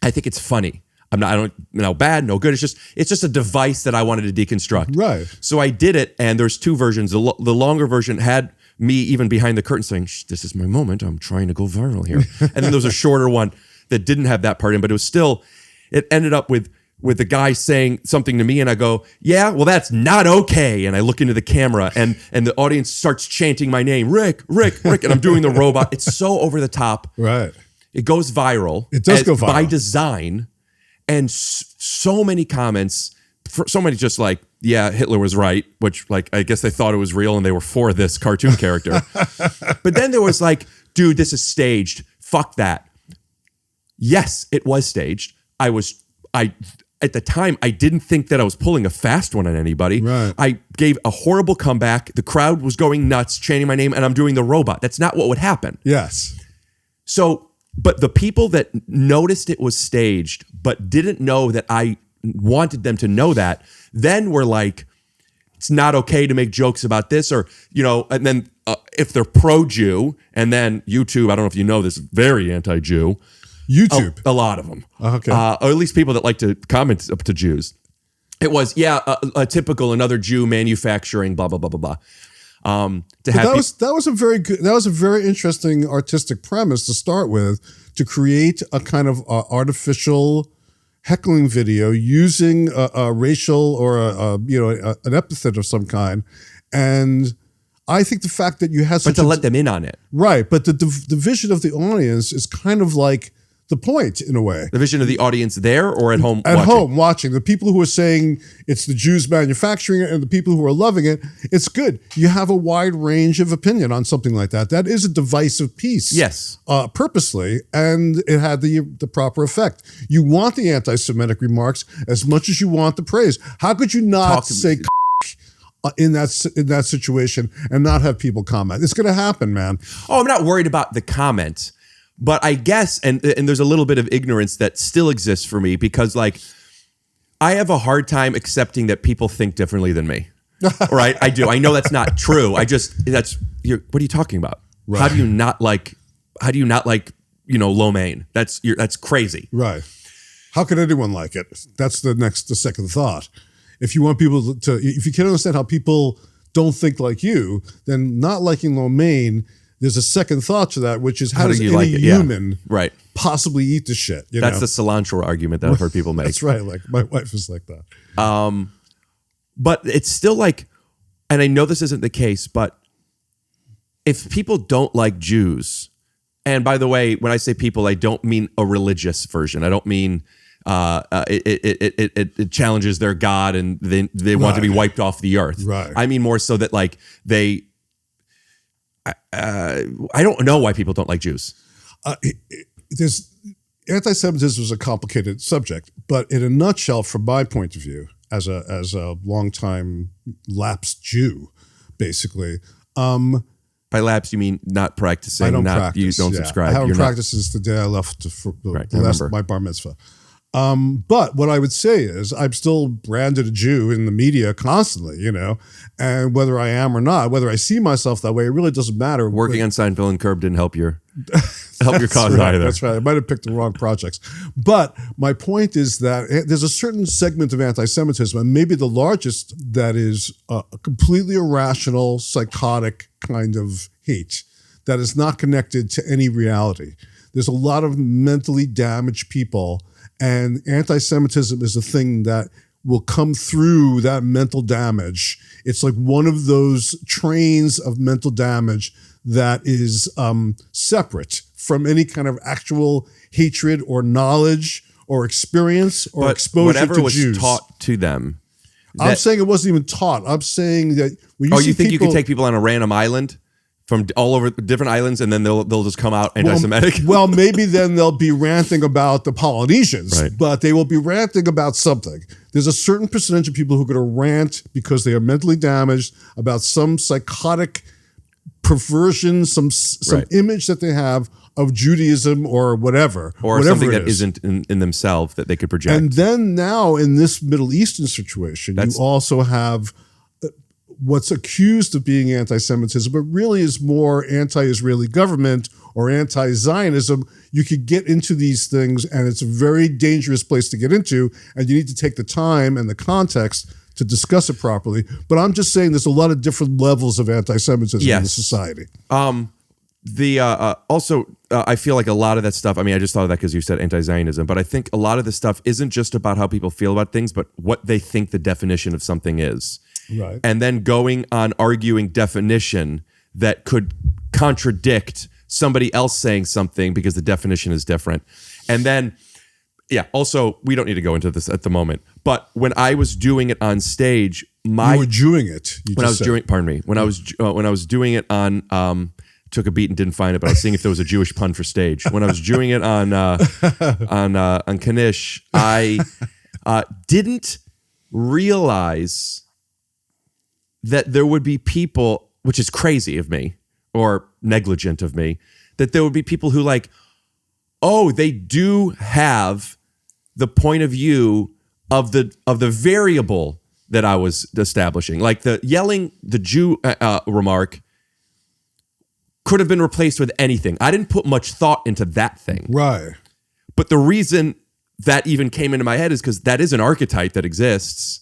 B: think it's funny. I don't no bad, no good. It's just a device that I wanted to deconstruct.
C: Right.
B: So I did it, and there's two versions. The longer version had me even behind the curtain saying, "This is my moment. I'm trying to go viral here." And then there was a shorter one that didn't have that part in, but it ended up with the guy saying something to me, and I go, "Yeah, well, that's not okay." And I look into the camera, and the audience starts chanting my name, Rick, Rick, Rick, and I'm doing the robot. It's so over the top.
C: Right.
B: It goes viral.
C: It does go viral.
B: By design, and so many comments, so many just like, yeah, Hitler was right, which like, I guess they thought it was real and they were for this cartoon character. But then there was like, dude, this is staged. Fuck that. Yes, it was staged. At the time, I didn't think that I was pulling a fast one on anybody.
C: Right.
B: I gave a horrible comeback. The crowd was going nuts, chanting my name, and I'm doing the robot. That's not what would happen.
C: Yes.
B: So, but the people that noticed it was staged, but didn't know that I wanted them to know that, then were like, it's not okay to make jokes about this, or, and then if they're pro-Jew, and then YouTube, I don't know if you know this, very anti-Jew.
C: YouTube.
B: A lot of them.
C: Okay.
B: Or at least people that like to comment up to Jews. It was, a typical another Jew manufacturing, blah, blah, blah, blah, blah. That
C: was a very interesting artistic premise to start with, to create a kind of artificial heckling video using a racial or an epithet of some kind, and I think the fact that you had
B: but to let them in on it,
C: right? But the division of the audience is kind of like the point in a way.
B: The vision of the audience there or at home?
C: At home watching. The people who are saying it's the Jews manufacturing it and the people who are loving it, it's good. You have a wide range of opinion on something like that. That is a divisive piece.
B: Yes.
C: Purposely, and it had the proper effect. You want the anti-Semitic remarks as much as you want the praise. How could you not say in that situation and not have people comment? It's going to happen, man.
B: Oh, I'm not worried about the comment. But I guess, and there's a little bit of ignorance that still exists for me, because like I have a hard time accepting that people think differently than me. Right? I do. I know that's not true. What are you talking about? Right. How do you not like, lo mein? That's crazy.
C: Right. How could anyone like it? That's the second thought. If you want people if you can't understand how people don't think like you, then not liking lo mein, there's a second thought to that, which is how does any human possibly eat the shit?
B: That's the cilantro argument that I've heard people make.
C: That's right. Like my wife is like that.
B: But it's still like, and I know this isn't the case, but if people don't like Jews, and by the way, when I say people, I don't mean a religious version. I don't mean it challenges their God and they want to be wiped off the earth.
C: Right.
B: I mean more so that like I don't know why people don't like Jews.
C: Anti-Semitism is a complicated subject, but in a nutshell, from my point of view, as a longtime lapsed Jew, basically.
B: By lapsed, you mean not practicing?
C: I don't practice.
B: You don't subscribe.
C: I haven't practiced since the day I left for the last of my bar mitzvah. But what I would say is I'm still branded a Jew in the media constantly, and whether I am or not, whether I see myself that way, it really doesn't matter.
B: Working on Seinfeld and Curb didn't help your cause either.
C: That's right. I might have picked the wrong projects. But my point is that there's a certain segment of anti-Semitism, and maybe the largest, that is a completely irrational, psychotic kind of hate that is not connected to any reality. There's a lot of mentally damaged people, and anti-Semitism is a thing that will come through that mental damage. It's like one of those trains of mental damage that is separate from any kind of actual hatred or knowledge or experience or exposure
B: whatever
C: to
B: was
C: Jews.
B: Taught to them.
C: I'm saying it wasn't even taught. I'm saying that when you see
B: you think you
C: people,
B: can take people on a random island from all over different islands, and then they'll just come out anti-Semitic?
C: Well, maybe then they'll be ranting about the Polynesians,
B: right,
C: but they will be ranting about something. There's a certain percentage of people who are going to rant because they are mentally damaged about some psychotic perversion, some
B: right,
C: image that they have of Judaism or whatever.
B: Or something that isn't in themselves that they could project.
C: And then now in this Middle Eastern situation, you also have what's accused of being anti-Semitism, but really is more anti-Israeli government or anti-Zionism. You could get into these things, and it's a very dangerous place to get into, and you need to take the time and the context to discuss it properly. But I'm just saying there's a lot of different levels of anti-Semitism in the society.
B: I feel like a lot of that stuff, I mean, I just thought of that because you said anti-Zionism, but I think a lot of this stuff isn't just about how people feel about things, but what they think the definition of something is.
C: Right.
B: And then going on arguing definition that could contradict somebody else saying something because the definition is different. And then, also, we don't need to go into this at the moment, but when I was doing it on stage,
C: you were doing it.
B: When I was doing it on, took a beat and didn't find it, but I was seeing if there was a Jewish pun for stage. When I was doing it on Kanish, I didn't realize that there would be people, which is crazy of me or negligent of me, that there would be people who like, oh, they do have the point of view of the variable that I was establishing. Like the yelling the Jew remark could have been replaced with anything. I didn't put much thought into that thing.
C: Right.
B: But the reason that even came into my head is because that is an archetype that exists.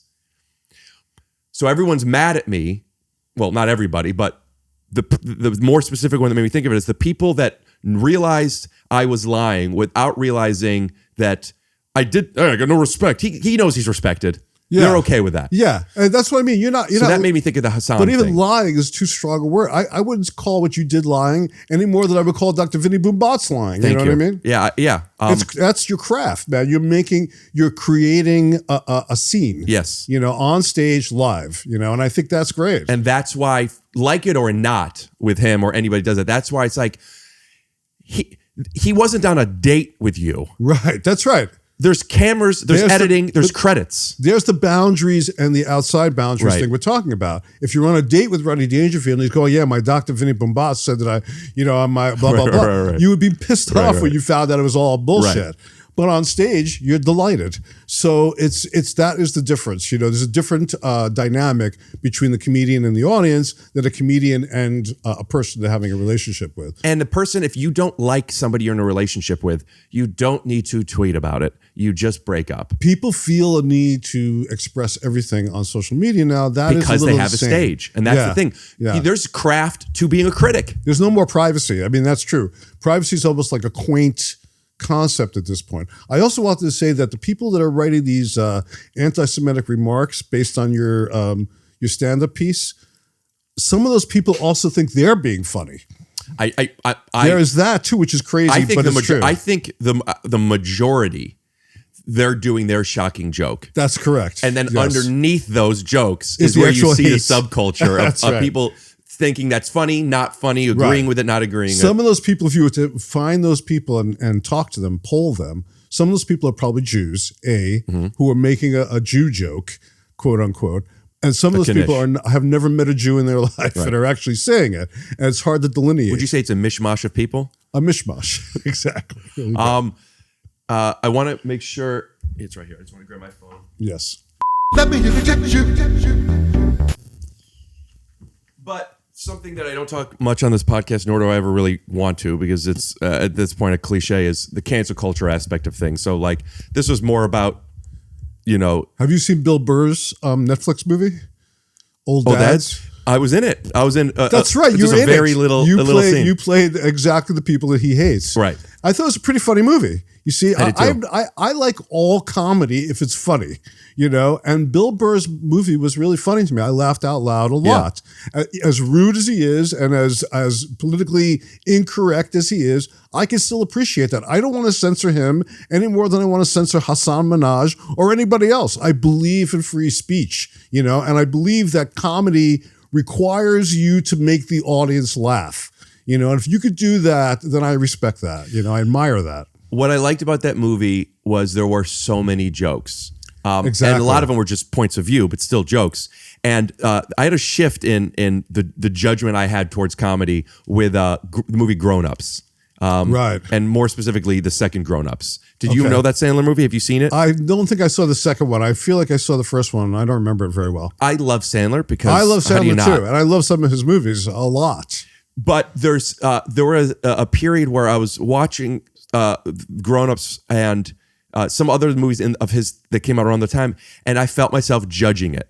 B: So everyone's mad at me. Well, not everybody, but the more specific one that made me think of it is the people that realized I was lying without realizing that I got no respect. He knows he's respected. Yeah. They're okay with that.
C: Yeah. And that's what I mean. You're not.
B: That made me think of the Hassan
C: But even
B: thing.
C: lying is too strong a word. I wouldn't call what you did lying any more than I would call Dr. Vinny Boombat's lying. You know what I mean?
B: Yeah. Yeah.
C: That's your craft, man. You're creating a scene.
B: Yes.
C: On stage live, and I think that's great.
B: And that's why, like it or not with him or anybody does it, that's why it's like, he wasn't on a date with you.
C: Right. That's right.
B: There's cameras, there's editing, there's credits.
C: There's the boundaries and the outside boundaries thing we're talking about. If you're on a date with Rodney Dangerfield and he's going, yeah, my Dr. Vinny Boombat said that I'm my blah, blah, blah. You would be pissed off when you found out it was all bullshit.
B: Right.
C: But on stage, you're delighted. So it's that is the difference. There's a different dynamic between the comedian and the audience than a comedian and a person they're having a relationship with.
B: And the person, if you don't like somebody you're in a relationship with, you don't need to tweet about it. You just break up.
C: People feel a need to express everything on social media now.
B: Because they have a stage. And that's the thing.
C: Yeah.
B: There's craft to being a critic.
C: There's no more privacy. I mean, that's true. Privacy is almost like a quaint concept at this point. I also wanted to say that the people that are writing these anti-Semitic remarks based on your stand-up piece, some of those people also think they're being funny. There is that too, which is crazy. I
B: think the majority, they're doing their shocking joke.
C: That's correct.
B: And then underneath those jokes is where you see the subculture of people thinking that's funny, not funny, agreeing with it, not agreeing.
C: Some of those people, if you were to find those people and talk to them, poll them, some of those people are probably Jews, who are making a Jew joke, quote unquote. And some of those people have never met a Jew in their life and are actually saying it. And it's hard to delineate.
B: Would you say it's a mishmash of people?
C: A mishmash, exactly.
B: I want to make sure it's right here. I just want to grab my phone.
C: Yes.
A: Let me reject you.
B: But something that I don't talk much on this podcast, nor do I ever really want to, because it's at this point a cliche, is the cancel culture aspect of things. So like this was more about,
C: Have you seen Bill Burr's Netflix movie, Old Dads?
B: I was in it. I was in.
C: That's right. You were in it. You played exactly the people that he hates.
B: Right.
C: I thought it was a pretty funny movie. You see, I like all comedy if it's funny, and Bill Burr's movie was really funny to me. I laughed out loud a lot. As rude as he is and as politically incorrect as he is, I can still appreciate that. I don't want to censor him any more than I want to censor Hassan Minhaj or anybody else. I believe in free speech, and I believe that comedy requires you to make the audience laugh. And if you could do that, then I respect that. I admire that.
B: What I liked about that movie was there were so many jokes.
C: Exactly.
B: And a lot of them were just points of view, but still jokes. And I had a shift in the judgment I had towards comedy with the movie Grown Ups.
C: Right.
B: And more specifically, the second Grown Ups. Did you know that Sandler movie? Have you seen it?
C: I don't think I saw the second one. I feel like I saw the first one. And I don't remember it very well.
B: I love Sandler because
C: I love
B: how do you
C: Sandler
B: not?
C: too, and I love some of his movies a lot.
B: But there was a period where I was watching Grown Ups and some other movies of his that came out around the time, and I felt myself judging it.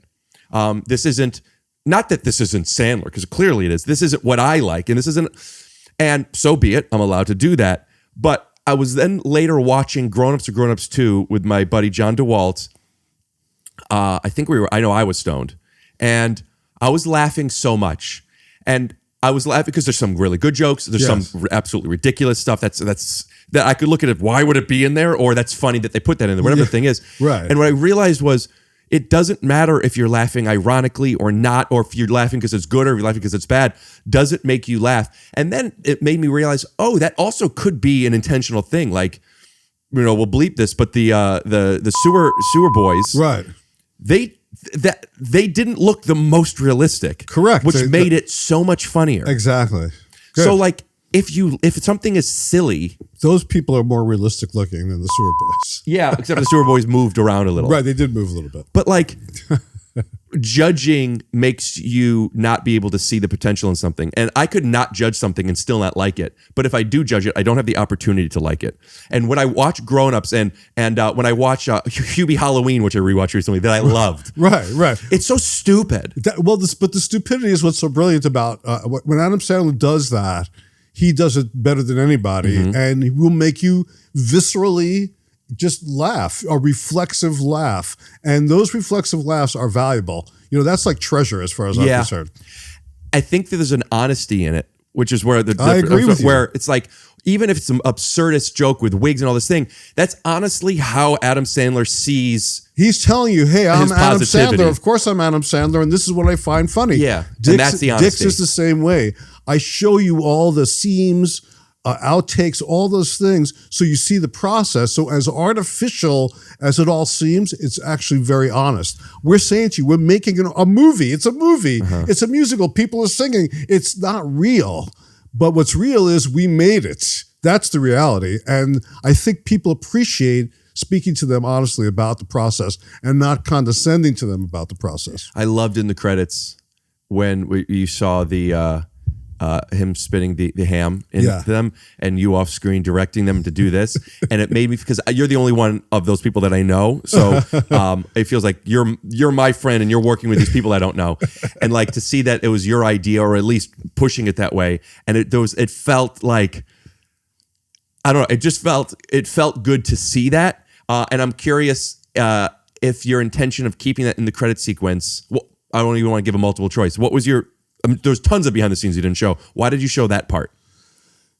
B: This isn't, not that this isn't Sandler, because clearly it is. This isn't what I like, and this isn't, and so be it. I'm allowed to do that. But I was then later watching Grown Ups or Grown Ups 2 with my buddy John DeWalt. I know I was stoned, and I was laughing so much. And I was laughing because there's some really good jokes. There's some absolutely ridiculous stuff that I could look at it. Why would it be in there? Or that's funny that they put that in there, whatever the thing is.
C: Right.
B: And what I realized was it doesn't matter if you're laughing ironically or not, or if you're laughing because it's good or if you're laughing because it's bad. Does it make you laugh? And then it made me realize, oh, that also could be an intentional thing. Like, we'll bleep this, but the sewer boys,
C: right?
B: They didn't look the most realistic,
C: correct?
B: Which made it so much funnier.
C: Exactly. Good.
B: So like, if something is silly,
C: those people are more realistic looking than the sewer boys.
B: Yeah, except the sewer boys moved around a little.
C: Right, they did move a little bit.
B: But like, judging makes you not be able to see the potential in something. And I could not judge something and still not like it. But if I do judge it, I don't have the opportunity to like it. And when I watch Grown Ups and when I watch Hubie Halloween, which I rewatched recently, that I loved.
C: Right.
B: It's so stupid.
C: But the stupidity is what's so brilliant about when Adam Sandler does that. He does it better than anybody, and he will make you viscerally just laugh, a reflexive laugh. And those reflexive laughs are valuable. That's like treasure as far as I'm concerned.
B: I think that there's an honesty in it, which is where
C: I agree with you.
B: Where it's like, even if it's some absurdist joke with wigs and all this thing, that's honestly how Adam Sandler sees.
C: He's telling you, hey, I'm Adam Sandler. Of course I'm Adam Sandler, and this is what I find funny.
B: Yeah, and that's the honesty.
C: Dix is the same way. I show you all the seams, outtakes, all those things, so you see the process. So as artificial as it all seems, it's actually very honest. We're saying to you, we're making a movie. It's a movie. It's a musical. People are singing. It's not real. But what's real is we made it. That's the reality. And I think people appreciate speaking to them honestly about the process and not condescending to them about the process.
B: I loved in the credits when you saw the him spitting the ham into them and you off screen directing them to do this. And it made me, because you're the only one of those people that I know. So it feels like you're my friend and you're working with these people I don't know. And like to see that it was your idea, or at least pushing it that way. And it felt like, I don't know, it felt good to see that. And I'm curious if your intention of keeping that in the credit sequence, I don't even want to give a multiple choice. What was your, there's tons of behind the scenes you didn't show. Why did you show that part?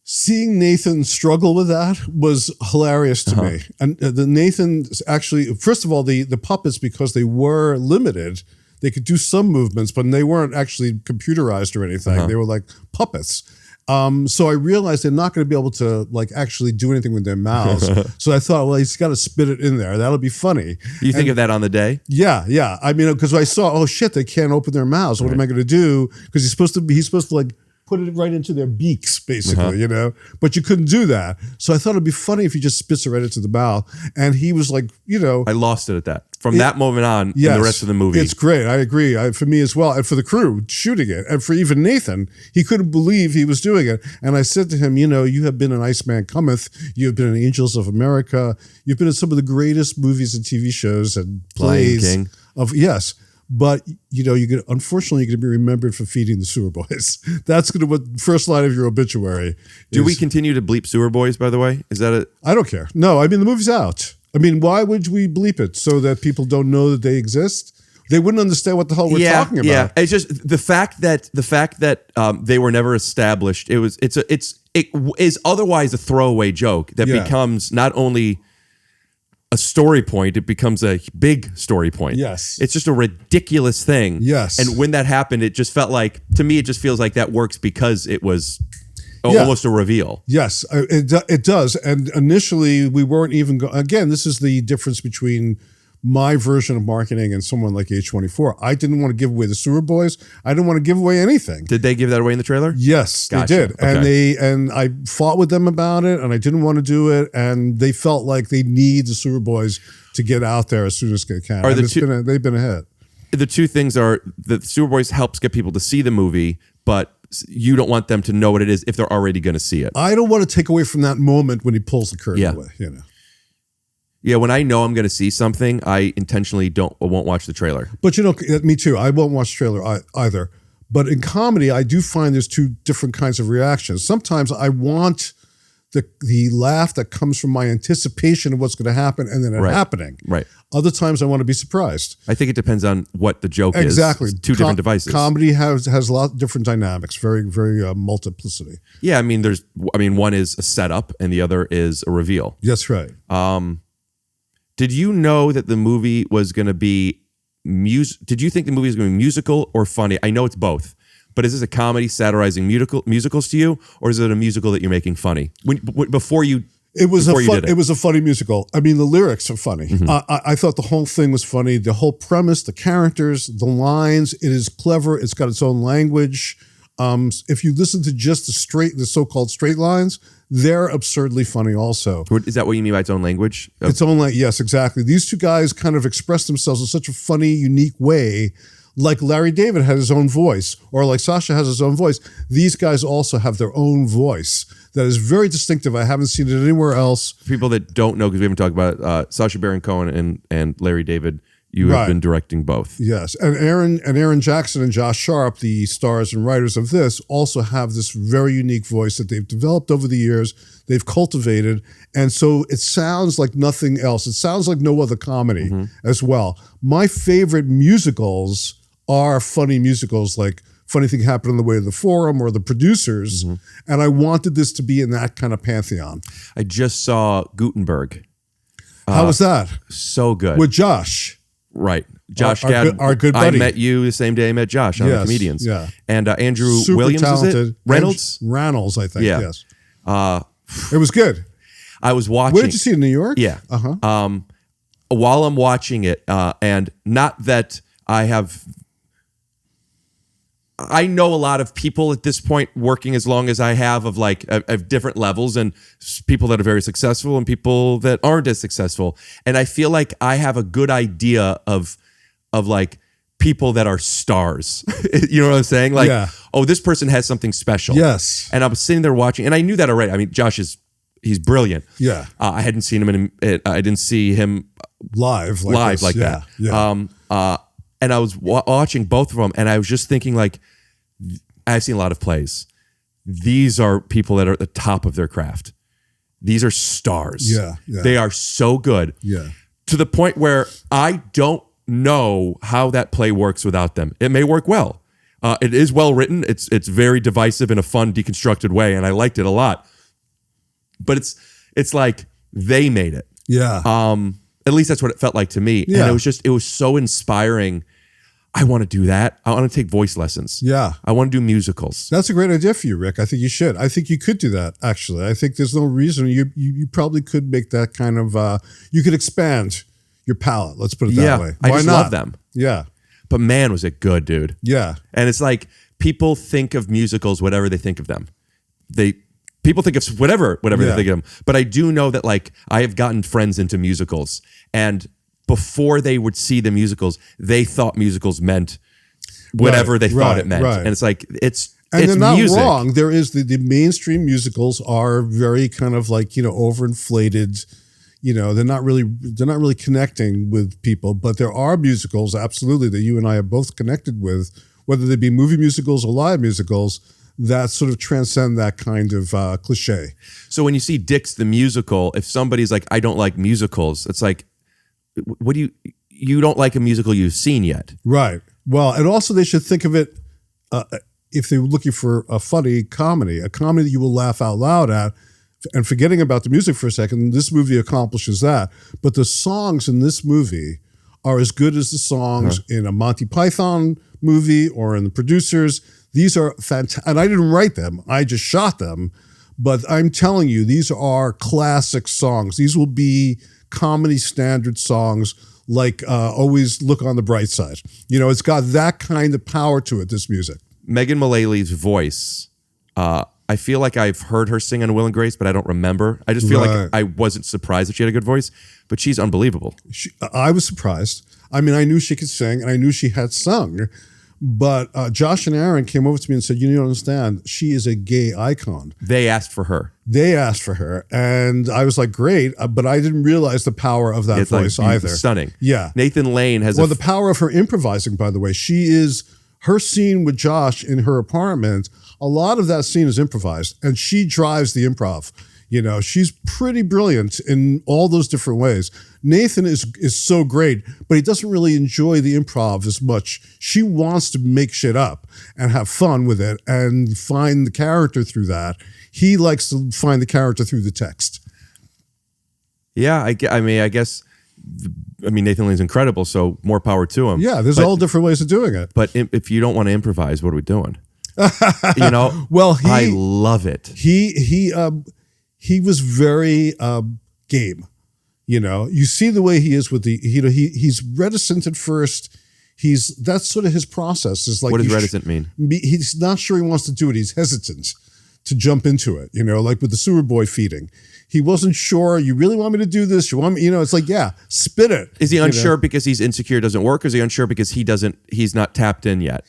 C: Seeing Nathan struggle with that was hilarious to me. And the Nathan actually, first of all, the puppets, because they were limited, they could do some movements, but they weren't actually computerized or anything. They were like puppets. So I realized they're not going to be able to like actually do anything with their mouths. So I thought, well, he's got to spit it in there. That'll be funny.
B: You think of that on the day?
C: Yeah. I mean, because I saw, oh shit, they can't open their mouths. What am I going to do? Because he's supposed to like put it right into their beaks, basically, But you couldn't do that. So I thought it'd be funny if he just spits it right into the mouth. And he was like,
B: I lost it at that. From that moment on, in the rest of the movie.
C: It's great. I agree. For me as well. And for the crew shooting it. And for even Nathan, he couldn't believe he was doing it. And I said to him, you have been in Iceman Cometh. You have been in Angels of America. You've been in some of the greatest movies and TV shows and plays.
B: Lion King.
C: Yes. But unfortunately, you're going to be remembered for feeding the sewer boys. That's going to be the first line of your obituary.
B: Do we continue to bleep sewer boys, by the way? Is that it?
C: I don't care. No, I mean, the movie's out. I mean, why would we bleep it? So that people don't know that they exist? They wouldn't understand what the hell we're talking about.
B: Yeah, it's just the fact that they were never established. It is otherwise a throwaway joke that becomes not only a story point, it becomes a big story point.
C: Yes.
B: It's just a ridiculous thing.
C: Yes.
B: And when that happened, it just felt like, to me, it just feels like that works because it was almost a reveal.
C: Yes, it does. And initially, we weren't even again, this is the difference between my version of marketing and someone like H24. I didn't want to give away the Sewer Boys. I didn't want to give away anything.
B: Did they give that away in the trailer?
C: Yes,
B: Gotcha.
C: they did.
B: Okay.
C: And I fought with them about it, and I didn't want to do it, and they felt like they need the Sewer Boys to get out there as soon as they can. They've been ahead.
B: The two things are that the Sewer Boys helps get people to see the movie, but you don't want them to know what it is if they're already going to see it.
C: I don't want to take away from that moment when he pulls the curtain away.
B: Yeah, when I know I'm going to see something, I intentionally won't watch the trailer.
C: But me too. I won't watch the trailer either. But in comedy, I do find there's two different kinds of reactions. Sometimes I want the laugh that comes from my anticipation of what's going to happen and then it happening.
B: Right.
C: Other times I want to be surprised.
B: I think it depends on what the joke is.
C: Exactly.
B: It's two different devices.
C: Comedy has a lot of different dynamics, very, very multiplicity.
B: Yeah, one is a setup and the other is a reveal.
C: That's right.
B: Did you know that the movie was going to be Did you think the movie was going to be musical or funny? I know it's both, but is this a comedy satirizing musicals to you, or is it a musical that you're making funny? It was a funny musical. I mean, the lyrics are funny. Mm-hmm. I thought the whole thing was funny. The whole premise, the characters, the lines. It is clever. It's got its own language. If you listen to just the so-called straight lines, they're absurdly funny also. Is that what you mean by its own language?
C: Its own language, yes, exactly. These two guys kind of express themselves in such a funny, unique way, like Larry David had his own voice, or like Sasha has his own voice. These guys also have their own voice that is very distinctive. I haven't seen it anywhere else.
B: For people that don't know, because we haven't talked about Sacha Baron Cohen and Larry David, you have been directing both.
C: Yes, and Aaron Jackson and Josh Sharp, the stars and writers of this, also have this very unique voice that they've developed over the years. They've cultivated, and so it sounds like nothing else. It sounds like no other comedy as well. My favorite musicals are funny musicals, like Funny Thing Happened on the Way to the Forum or The Producers, and I wanted this to be in that kind of pantheon.
B: I just saw Gutenberg.
C: How was that?
B: So good.
C: With Josh.
B: Right. Josh
C: our good buddy.
B: I met you the same day I met Josh on the Comedians.
C: Yeah.
B: And Andrew
C: Super
B: Williams,
C: talented.
B: is it? Reynolds?
C: Reynolds, I think,
B: yeah.
C: Yes. It was good.
B: I was watching.
C: Where did you see it, in New York?
B: Yeah.
C: Uh-huh.
B: While I'm watching it, and not that I know a lot of people at this point working as long as I have of different levels, and people that are very successful and people that aren't as successful. And I feel like I have a good idea of like people that are stars. You know what I'm saying? Like, oh, this person has something special.
C: Yes.
B: And I was sitting there watching, and I knew that already. I mean, Josh he's brilliant.
C: Yeah.
B: I hadn't seen him I didn't see him
C: live
B: like that.
C: Yeah.
B: And I was watching both of them, and I was just thinking, like, I've seen a lot of plays. These are people that are at the top of their craft. These are stars.
C: Yeah.
B: They are so good.
C: Yeah.
B: To the point where I don't know how that play works without them. It may work well. It is well written. It's very divisive in a fun, deconstructed way, and I liked it a lot. But it's like they made it.
C: Yeah.
B: At least that's what it felt like to me.
C: Yeah.
B: And it was so inspiring. I want to do that. I want to take voice lessons.
C: Yeah.
B: I want to do musicals.
C: That's a great idea for you, Rick. I think you should. I think you could do that, actually. I think there's no reason. You probably could make that kind of, you could expand your palette. Let's put it that way.
B: I
C: Why
B: just
C: not?
B: love them.
C: Yeah.
B: But man, was it good, dude.
C: Yeah.
B: And it's like people think of musicals, whatever they think of them. People think of whatever they think of them. But I do know that, like, I have gotten friends into musicals, and before they would see the musicals, they thought musicals meant whatever they thought it meant. And it's like, it's
C: they're not
B: music.
C: wrong. There is the mainstream musicals are very kind of like, overinflated. They're not really connecting with people, but there are musicals absolutely that you and I have both connected with, whether they be movie musicals or live musicals, that sort of transcend that kind of cliche.
B: So when you see Dix the musical, if somebody's like, I don't like musicals, it's like, what do you don't like a musical you've seen yet?
C: Right. Well, and also they should think of it, if they're looking for a funny comedy, a comedy that you will laugh out loud at, and forgetting about the music for a second, this movie accomplishes that. But the songs in this movie are as good as the songs in a Monty Python movie or in The Producers. These are fantastic. And I didn't write them. I just shot them. But I'm telling you, these are classic songs. These will be comedy standard songs like always look on the bright side. You know, it's got that kind of power to it, this music.
B: Megan Mullally's voice, I feel like I've heard her sing on Will and Grace, but I don't remember. I just feel like I wasn't surprised that she had a good voice, but she's unbelievable.
C: I was surprised. I mean, I knew she could sing and I knew she had sung, but Josh and Aaron came over to me and said, you don't understand, she is a gay icon.
B: They asked for her.
C: And I was like, great, but I didn't realize the power of that voice either.
B: Stunning.
C: Yeah.
B: Nathan Lane has
C: the power of her improvising, by the way. Her scene with Josh in her apartment, a lot of that scene is improvised, and she drives the improv. You know, she's pretty brilliant in all those different ways. Nathan is so great, but he doesn't really enjoy the improv as much. She wants to make shit up and have fun with it and find the character through that. He likes to find the character through the text.
B: Yeah, I mean, Nathan Lane's incredible, so more power to him.
C: Yeah, there's all different ways of doing it.
B: But if you don't want to improvise, what are we doing? You know,
C: well,
B: I love it.
C: He was very game. You know, you see the way he is with he's reticent at first. That's sort of his process. Is like,
B: what does reticent mean?
C: He's not sure he wants to do it. He's hesitant to jump into it. You know, like with the sewer boy feeding. He wasn't sure. You really want me to do this? You want me? You know, it's like, yeah, spit it.
B: Is he unsure because he's insecure, doesn't work? Or is he unsure because he's not tapped in yet?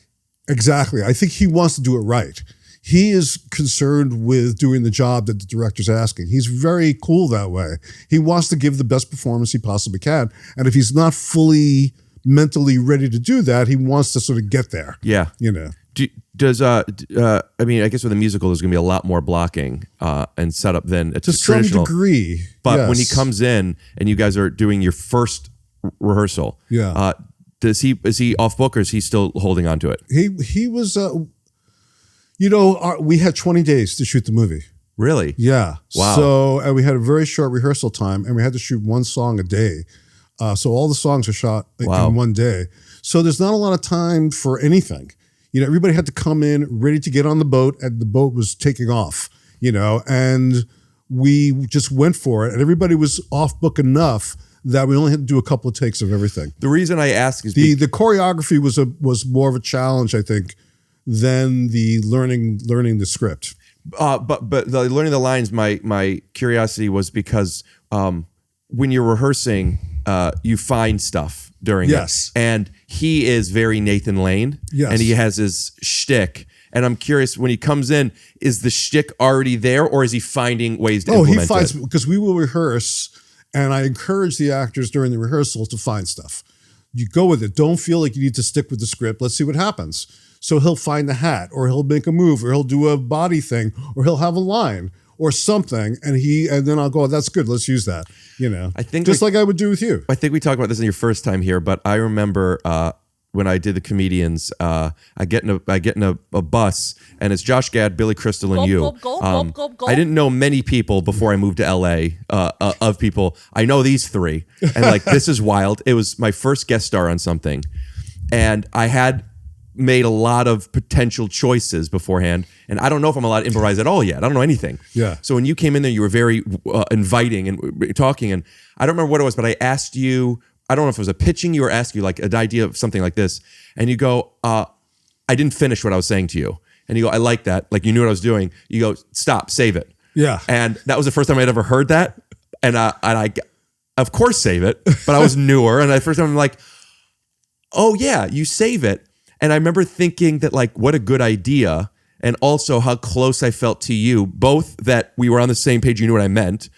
C: Exactly. I think he wants to do it right. He is concerned with doing the job that the director's asking. He's very cool that way. He wants to give the best performance he possibly can. And if he's not fully mentally ready to do that, he wants to sort of get there.
B: Yeah.
C: You know.
B: I mean, I guess with a musical, there's going to be a lot more blocking and setup than
C: to some degree.
B: But
C: yes.
B: when he comes in and you guys are doing your first rehearsal, is he off book or is he still holding on to it?
C: He was, we had 20 days to shoot the movie.
B: Really?
C: Yeah.
B: Wow.
C: So, and we had a very short rehearsal time and we had to shoot one song a day. So all the songs are shot in one day. So there's not a lot of time for anything. You know, everybody had to come in ready to get on the boat, and the boat was taking off, you know, and we just went for it. And everybody was off book enough that we only had to do a couple of takes of everything.
B: The reason I ask is
C: the choreography was more of a challenge, I think, than the learning the script.
B: But the learning the lines, my curiosity was because when you're rehearsing, you find stuff during it. And he is very Nathan Lane.
C: Yes.
B: And he has his shtick. And I'm curious, when he comes in, is the shtick already there or is he finding ways to implement
C: he finds
B: it?
C: Because we will rehearse, and I encourage the actors during the rehearsal to find stuff. You go with it. Don't feel like you need to stick with the script. Let's see what happens. So he'll find the hat, or he'll make a move, or he'll do a body thing, or he'll have a line or something, and then I'll go, that's good, let's use that. You know,
B: I think
C: just like I would do with you.
B: I think we talked about this in your first time here, but I remember when I did the comedians, I get in a bus, and it's Josh Gad, Billy Crystal, and you. I didn't know many people before I moved to LA of people. I know these three, and like this is wild. It was my first guest star on something, and I had made a lot of potential choices beforehand, and I don't know if I'm allowed to improvise at all yet. I don't know anything.
C: Yeah.
B: So when you came in there, you were very inviting and talking, and I don't remember what it was, but I asked you, I don't know if it was a pitching you or asked you like an idea of something like this, and you go, I didn't finish what I was saying to you. And you go, I like that. Like you knew what I was doing. You go, stop, save it.
C: Yeah.
B: And that was the first time I'd ever heard that. And I of course, save it. But I was newer. And the first time I'm like, oh yeah, you save it. And I remember thinking that like, what a good idea. And also how close I felt to you, both that we were on the same page, you knew what I meant.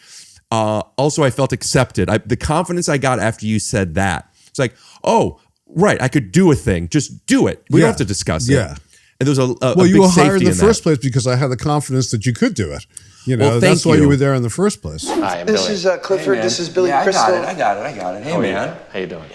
B: Also, I felt accepted. The confidence I got after you said that. It's like, oh, right, I could do a thing. Just do it. We don't have to discuss it.
C: Yeah.
B: And there's a
C: well, you were hired in the first
B: place
C: place because I had the confidence that you could do it. You know,
B: well,
C: that's why you were there in the first place.
H: Hi, I'm Billy. This is Clifford. Hey, this is Billy Crystal.
L: I got it. Hey, man.
H: How you doing?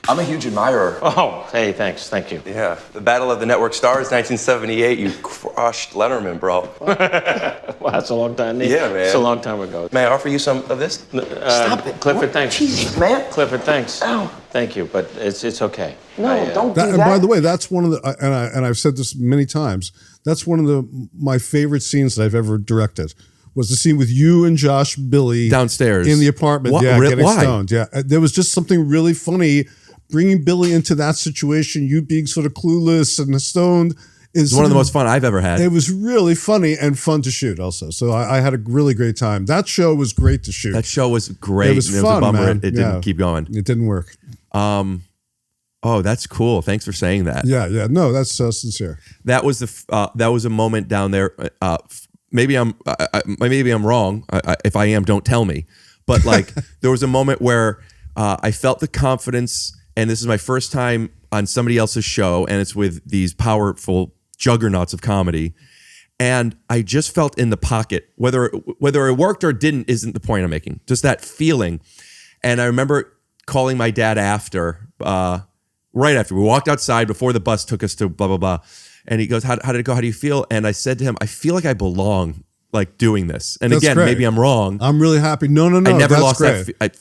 L: I'm a huge admirer.
H: Oh, hey, thanks. Thank you.
L: Yeah. The Battle of the Network Stars, 1978. You crushed Letterman, bro.
H: Well, that's a long time.
L: Yeah, man.
H: It's a long time ago.
L: May I offer you some of this?
H: Stop it. Clifford, thanks.
L: Jesus, man.
H: Clifford, thanks.
L: Ow.
H: Thank you, but it's okay.
L: No, don't do that.
C: And by the way, that's one of the, and I've said this many times, that's one of my favorite scenes that I've ever directed, was the scene with you and Josh Billy
B: downstairs
C: in the apartment.
B: Why?
C: Getting
B: Why?
C: stoned. Yeah, there was just something really funny bringing Billy into that situation. You being sort of clueless and stoned is
B: one of the most fun I've ever had.
C: It was really funny and fun to shoot. Also, so I had a really great time. That show was great to shoot.
B: That show was great.
C: It was
B: and
C: fun,
B: it was a bummer
C: man.
B: it didn't keep going.
C: It didn't work.
B: Oh, that's cool. Thanks for saying that.
C: Yeah. No, that's sincere.
B: That was that was a moment down there. Maybe I'm wrong. If I am, don't tell me. But like, there was a moment where I felt the confidence, and this is my first time on somebody else's show, and it's with these powerful juggernauts of comedy, and I just felt in the pocket. Whether it worked or didn't isn't the point I'm making. Just that feeling. And I remember calling my dad after, right after we walked outside before the bus took us to blah blah blah. And he goes, how did it go? How do you feel? And I said to him, I feel like I belong, like doing this. And
C: That's
B: again,
C: great.
B: maybe I'm wrong.
C: I'm really happy. No.
B: I never
C: that's
B: lost
C: great.
B: that.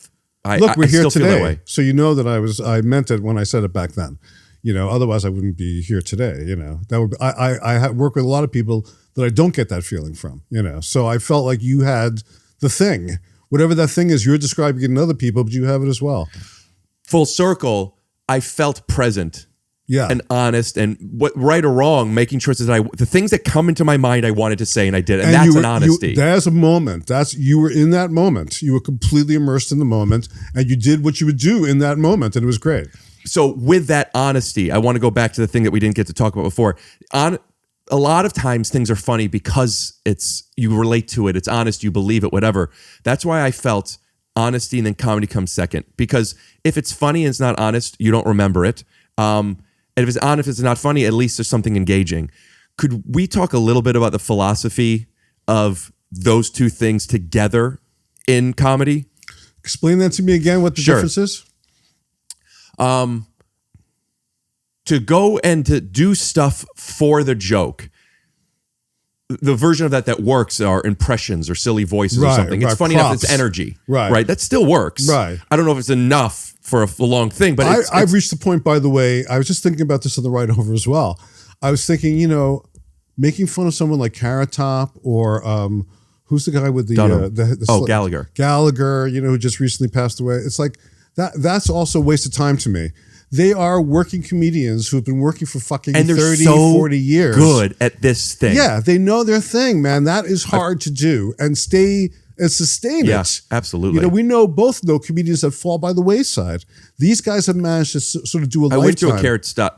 C: Look, we're
B: I
C: here
B: still feel that
C: today,
B: way.
C: so you know that I meant it when I said it back then. Otherwise I wouldn't be here today. That would I work with a lot of people that I don't get that feeling from. So I felt like you had the thing, whatever that thing is. You're describing it in other people, but you have it as well.
B: Full circle. I felt present.
C: Yeah.
B: And honest, and what right or wrong, making choices that the things that come into my mind I wanted to say, and I did, and that's an honesty.
C: There's a moment. You were in that moment. You were completely immersed in the moment, and you did what you would do in that moment, and it was great.
B: So with that honesty, I want to go back to the thing that we didn't get to talk about before. A lot of times things are funny because you relate to it, it's honest, you believe it, whatever. That's why I felt honesty and then comedy comes second. Because if it's funny and it's not honest, you don't remember it. And if it's honest, if it's not funny, at least there's something engaging. Could we talk a little bit about the philosophy of those two things together in comedy?
C: Explain that to me again, what the difference is.
B: To go and to do stuff for the joke. The version of that works are impressions or silly voices or something. It's funny enough, it's energy. Right. That still works.
C: Right.
B: I don't know if it's enough for a long thing, but
C: I've reached the point, by the way, I was just thinking about this on the ride over as well. I was thinking, making fun of someone like Carrot Top or who's the guy with the
B: Gallagher.
C: Gallagher, who just recently passed away. It's like that's also a waste of time to me. They are working comedians who have been working for fucking 30, 40 years.
B: Good at this thing.
C: Yeah, they know their thing, man. That is hard to do and sustain it.
B: Yeah, absolutely.
C: We both know comedians that fall by the wayside. These guys have managed to sort of do a lifetime.
B: I went to a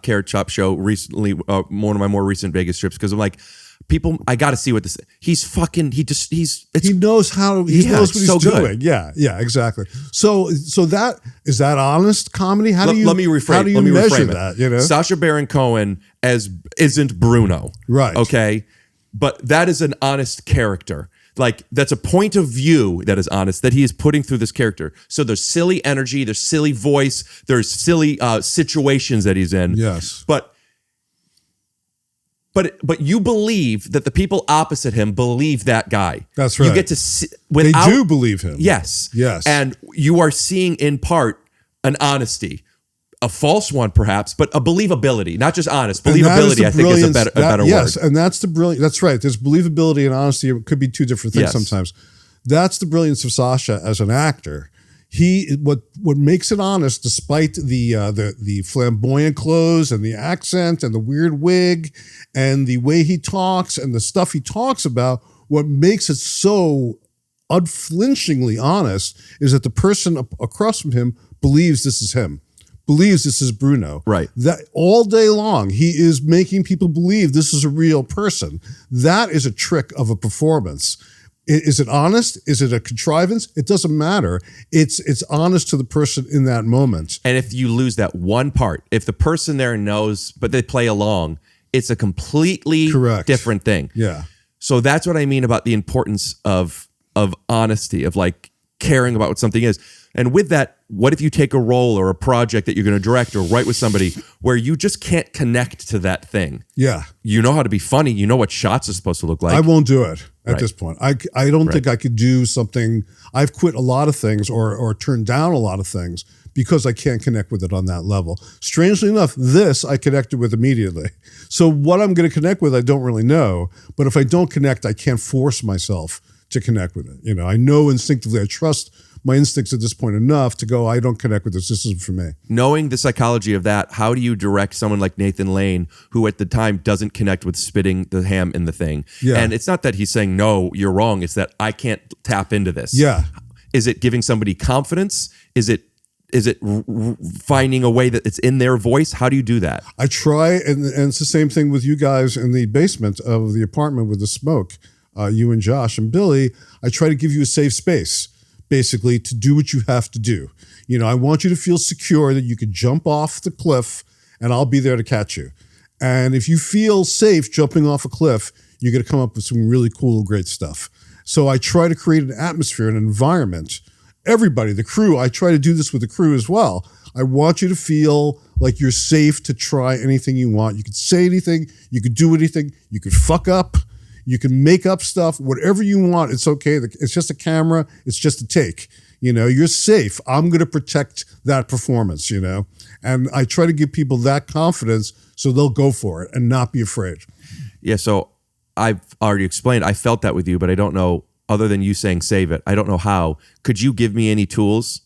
B: Carrot Top show recently, one of my more recent Vegas trips, because I'm like, people, I got to see what this. He knows what he's
C: doing. Yeah, exactly. So that is that honest comedy. Let me measure that?
B: Sacha Baron Cohen isn't Bruno,
C: right?
B: Okay, but that is an honest character. Like, that's a point of view that is honest, that he is putting through this character. So there's silly energy, there's silly voice, there's silly situations that he's in.
C: Yes,
B: but you believe that the people opposite him believe that guy.
C: That's right.
B: You get to see,
C: they do believe him.
B: Yes.
C: Yes.
B: And you are seeing in part an honesty, a false one perhaps, but a believability, not just honest. Believability, I think, is a better word.
C: Yes, and that's the brilliance. That's right. There's believability and honesty. It could be two different things sometimes. That's the brilliance of Sacha as an actor. What makes it honest, despite the flamboyant clothes and the accent and the weird wig and the way he talks and the stuff he talks about, what makes it so unflinchingly honest is that the person across from him believes this is him, believes this is Bruno.
B: Right.
C: That all day long, he is making people believe this is a real person. That is a trick of a performance. Is it honest? Is it a contrivance? It doesn't matter. It's honest to the person in that moment.
B: And if you lose that one part, if the person there knows, but they play along, it's a completely different thing.
C: Yeah.
B: So that's what I mean about the importance of honesty, of like caring about what something is. And with that, what if you take a role or a project that you're going to direct or write with somebody where you just can't connect to that thing?
C: Yeah.
B: You know how to be funny. You know what shots are supposed to look like.
C: I won't do it at this point. I don't think I could do something. I've quit a lot of things or turned down a lot of things because I can't connect with it on that level. Strangely enough, this I connected with immediately. So what I'm going to connect with, I don't really know. But if I don't connect, I can't force myself to connect with it. You know, I know instinctively, I trust my instincts at this point enough to go, I don't connect with this. This isn't for me.
B: Knowing the psychology of that, how do you direct someone like Nathan Lane, who at the time doesn't connect with spitting the ham in the thing?
C: Yeah.
B: And it's not that he's saying, no, you're wrong. It's that I can't tap into this.
C: Yeah.
B: Is it giving somebody confidence? Is it finding a way that it's in their voice? How do you do that?
C: I try, and it's the same thing with you guys in the basement of the apartment with the smoke, you and Josh and Billy. I try to give you a safe space, basically, to do what you have to do. You know, I want you to feel secure that you could jump off the cliff and I'll be there to catch you. And if you feel safe jumping off a cliff, you're going to come up with some really cool, great stuff. So I try to create an atmosphere, an environment. Everybody, the crew, I try to do this with the crew as well. I want you to feel like you're safe to try anything you want. You can say anything, you could do anything, you could fuck up, you can make up stuff, whatever you want, it's okay. It's just a camera, it's just a take. You know, you're safe. I'm going to protect that performance, you know? And I try to give people that confidence so they'll go for it and not be afraid.
B: Yeah, so I've already explained, I felt that with you, but I don't know, other than you saying save it, I don't know how. Could you give me any tools?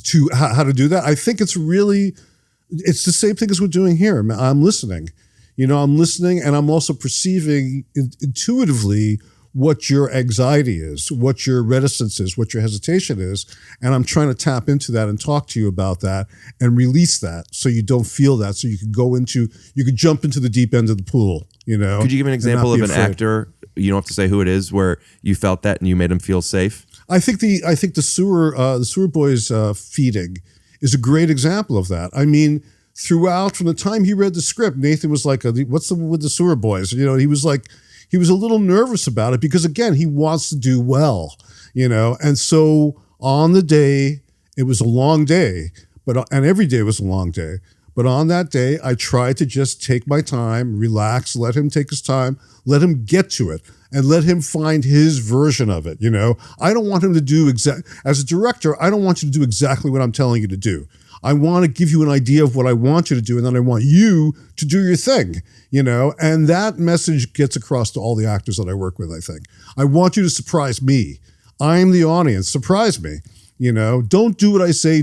C: To how to do that? I think it's the same thing as we're doing here. I'm listening. You know, I'm listening and I'm also perceiving intuitively what your anxiety is, what your reticence is, what your hesitation is. And I'm trying to tap into that and talk to you about that and release that so you don't feel that. So you could jump into the deep end of the pool, you know.
B: Could you give an example of an actor, you don't have to say who it is, where you felt that and you made him feel safe?
C: I think the sewer boys feeding is a great example of that. I mean, throughout, from the time he read the script, Nathan was like, what's with the sewer boys? You know, he was a little nervous about it because, again, he wants to do well, you know? And so on the day, it was a long day, and every day was a long day. But on that day, I tried to just take my time, relax, let him take his time, let him get to it, and let him find his version of it, you know? I don't want him to do as a director, I don't want you to do exactly what I'm telling you to do. I want to give you an idea of what I want you to do, and then I want you to do your thing, you know? And that message gets across to all the actors that I work with, I think. I want you to surprise me. I'm the audience. Surprise me, you know? Don't do what I say.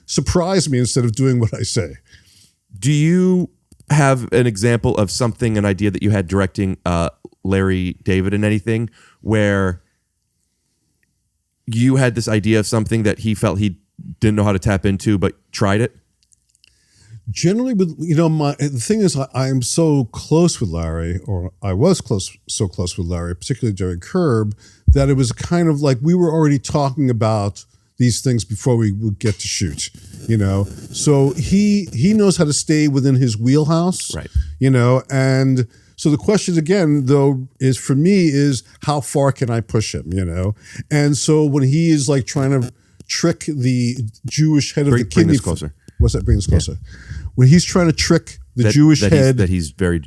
C: Surprise me instead of doing what I say.
B: Do you have an example of something, an idea that you had directing Larry David in anything, where you had this idea of something that he felt he didn't know how to tap into, but tried it?
C: Generally, you know, the thing is, I am so close with Larry, or I was so close with Larry, particularly during Curb, that it was kind of like we were already talking about these things before we would get to shoot, you know? So he knows how to stay within his wheelhouse,
B: right?
C: You know, and so the question again, though, is for me is how far can I push him, you know? And so when he is like trying to trick the Jewish head of the kidney.
B: Bring this closer.
C: What's that? Bring this closer. Yeah. When he's trying to trick the Jewish head.
B: That he's very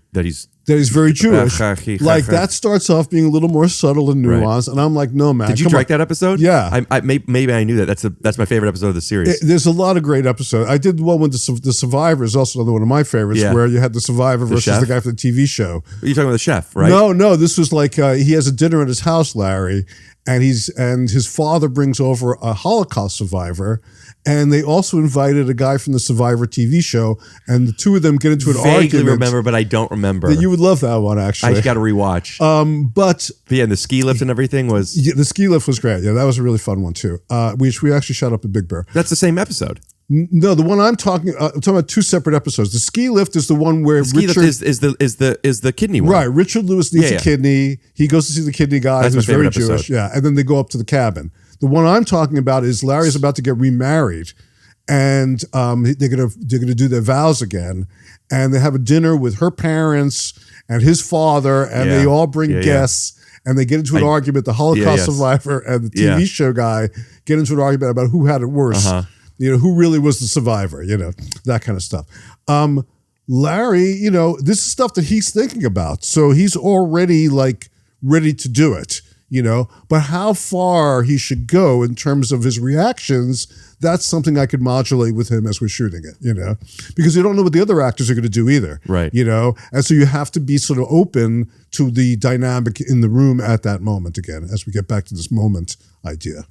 C: Jewish. Like that starts off being a little more subtle and nuanced. Right. And I'm like, no, man.
B: Did you direct that episode?
C: Yeah.
B: Maybe I knew that. That's my favorite episode of the series.
C: There's a lot of great episodes. I did one with the Survivor is also another one of my favorites, where you had the Survivor versus the guy from the TV show.
B: You're talking about the chef, right?
C: No. This was like he has a dinner at his house, Larry, and his father brings over a Holocaust survivor. And they also invited a guy from the Survivor TV show, and the two of them get into an argument.
B: Vaguely remember, but I don't remember.
C: You would love that one, actually.
B: I got to rewatch.
C: But
B: yeah, and the ski lift and everything was...
C: Yeah, the ski lift was great. Yeah, that was a really fun one, too. Which we actually shot up at Big Bear.
B: That's the same episode.
C: No, the one I'm talking about two separate episodes. The ski lift is the one where
B: the ski lift is the kidney one.
C: Right, Richard Lewis needs a kidney. He goes to see the kidney guy who's very Jewish. Yeah, and then they go up to the cabin. The one I'm talking about is Larry's about to get remarried, and they're gonna do their vows again, and they have a dinner with her parents and his father, and they all bring guests, and they get into an argument. The Holocaust survivor and the TV show guy get into an argument about who had it worse. You know, who really was the survivor, you know, that kind of stuff. Larry, you know, this is stuff that he's thinking about. So he's already like ready to do it, but how far he should go in terms of his reactions, that's something I could modulate with him as we're shooting it, because you don't know what the other actors are going to do either.
B: Right.
C: And so you have to be sort of open to the dynamic in the room at that moment again, as we get back to this moment idea.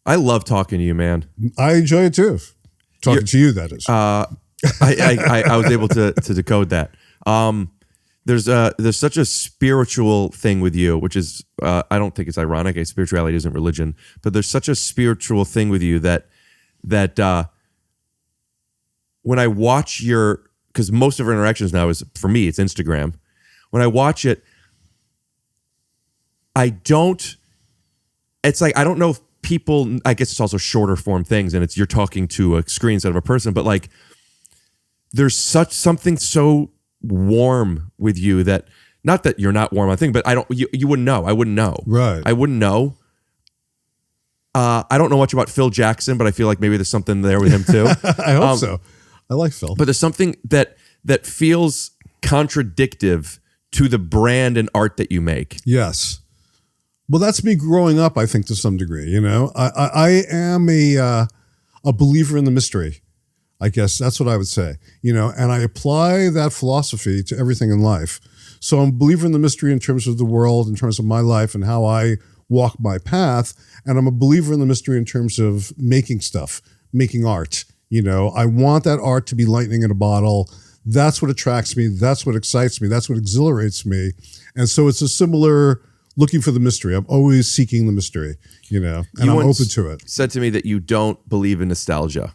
B: I love talking to you, man.
C: I enjoy it too. Talking to you, that is.
B: I was able to decode that. There's such a spiritual thing with you, which is I don't think it's ironic. Spirituality isn't religion, but there's such a spiritual thing with you that when I watch because most of our interactions now is, for me, it's Instagram. When I watch it, it's like I don't know if people. I guess it's also shorter form things, and you're talking to a screen instead of a person, but like there's something so warm with you that, not that you're not warm, I think, but you wouldn't know. I wouldn't know.
C: Right.
B: I wouldn't know. I don't know much about Phil Jackson, but I feel like maybe there's something there with him too.
C: I hope so. I like Phil.
B: But there's something that feels contradictive to the brand and art that you make.
C: Yes. Well, that's me growing up, I think, to some degree. I am a believer in the mystery. I guess that's what I would say, and I apply that philosophy to everything in life. So I'm a believer in the mystery in terms of the world, in terms of my life and how I walk my path. And I'm a believer in the mystery in terms of making stuff, making art. I want that art to be lightning in a bottle. That's what attracts me. That's what excites me. That's what exhilarates me. And so it's a similar looking for the mystery. I'm always seeking the mystery, and I'm open to it.
B: Said to me that you don't believe in nostalgia.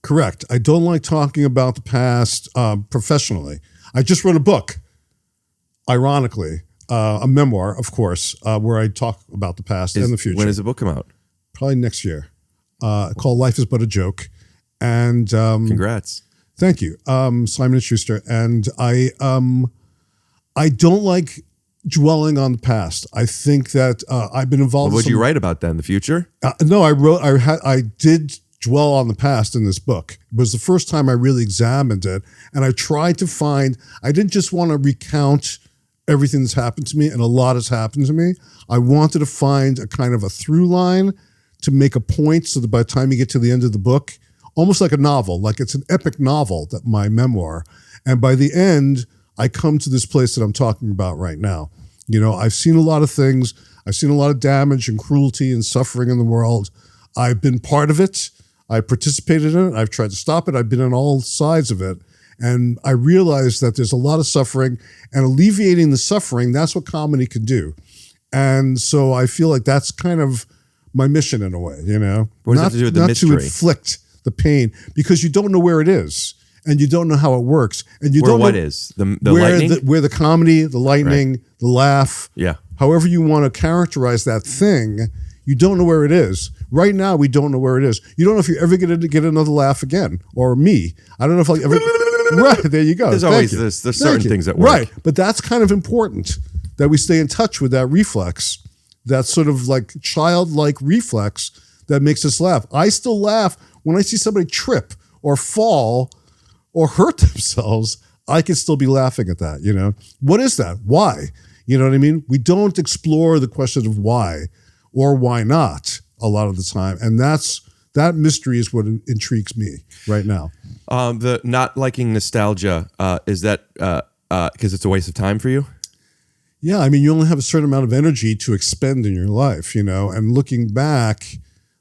C: Correct. I don't like talking about the past professionally. I just wrote a book, ironically, a memoir, of course, where I talk about the past and the future.
B: When does the book come out?
C: Probably next year. Called Life is But a Joke. And
B: congrats.
C: Thank you. Simon & Schuster. And I don't like dwelling on the past. I think that I've been involved.
B: What would you write about then? The future?
C: No, I did dwell on the past in this book. It was the first time I really examined it. And I tried to I didn't just want to recount everything that's happened to me, and a lot has happened to me. I wanted to find a kind of a through line to make a point so that by the time you get to the end of the book, almost like a novel, like it's an epic novel, that my memoir. And by the end, I come to this place that I'm talking about right now. I've seen a lot of things. I've seen a lot of damage and cruelty and suffering in the world. I've been part of it. I participated in it. I've tried to stop it. I've been on all sides of it. And I realized that there's a lot of suffering, and alleviating the suffering, that's what comedy can do. And so I feel like that's kind of my mission in a way,
B: What does that have to do with the mystery?
C: Not to inflict the pain, because you don't know where it is, and you don't know how it works. And you don't know
B: what is the lightning?
C: Where the comedy, the lightning,
B: right.
C: The laugh, however you want to characterize that thing, you don't know where it is. Right now, we don't know where it is. You don't know if you're ever going to get another laugh again, or me. I don't know if I'll ever. Right, there you go.
B: There's certain things that work.
C: Right, but that's kind of important that we stay in touch with that reflex, that sort of like childlike reflex that makes us laugh. I still laugh when I see somebody trip or fall or hurt themselves. I can still be laughing at that, What is that? Why? You know what I mean? We don't explore the question of why or why not a lot of the time. And that mystery is what intrigues me right now.
B: The not liking nostalgia, is that because it's a waste of time for you?
C: Yeah, I mean, you only have a certain amount of energy to expend in your life, and looking back,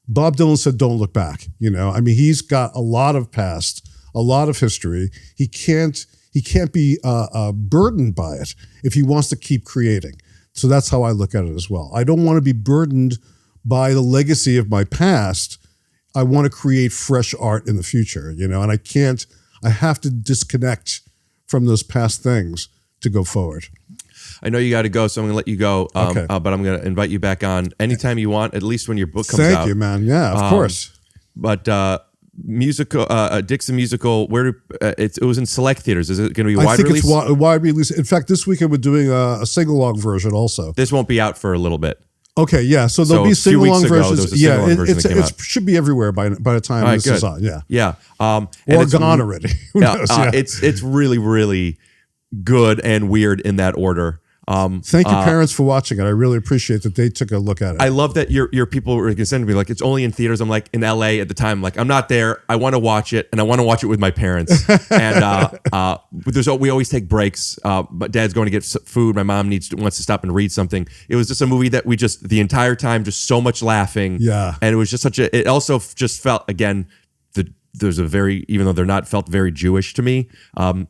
C: Bob Dylan said, don't look back, I mean, he's got a lot of past, a lot of history. He can't be burdened by it if he wants to keep creating. So that's how I look at it as well. I don't want to be burdened by the legacy of my past. I want to create fresh art in the future, and I have to disconnect from those past things to go forward.
B: I know you got to go, so I'm going to let you go.
C: Okay.
B: But I'm going to invite you back on anytime you want, at least when your book comes out.
C: Thank you, man. Yeah, of course.
B: But musical, Dixon musical, it was in select theaters. Is it going to be wide release?
C: I think it's wide release. In fact, this weekend we're doing a sing-along version also.
B: This won't be out for a little bit.
C: Okay, yeah. So there'll be sing-along versions.
B: Yeah, it
C: should be everywhere by the time this is on. Yeah,
B: yeah.
C: Or gone already. Who knows?
B: It's really, really good and weird in that order.
C: Thank your parents for watching it. I really appreciate that they took a look at it.
B: I love that your people were sending me like it's only in theaters. I'm like in LA at the time. Like I'm not there. I want to watch it, and I want to watch it with my parents. And we always take breaks. But Dad's going to get food. My mom wants to stop and read something. It was just a movie that we just the entire time just so much laughing.
C: Yeah,
B: and it was just such a. It also just felt again. There's a very, even though they're not felt very Jewish to me.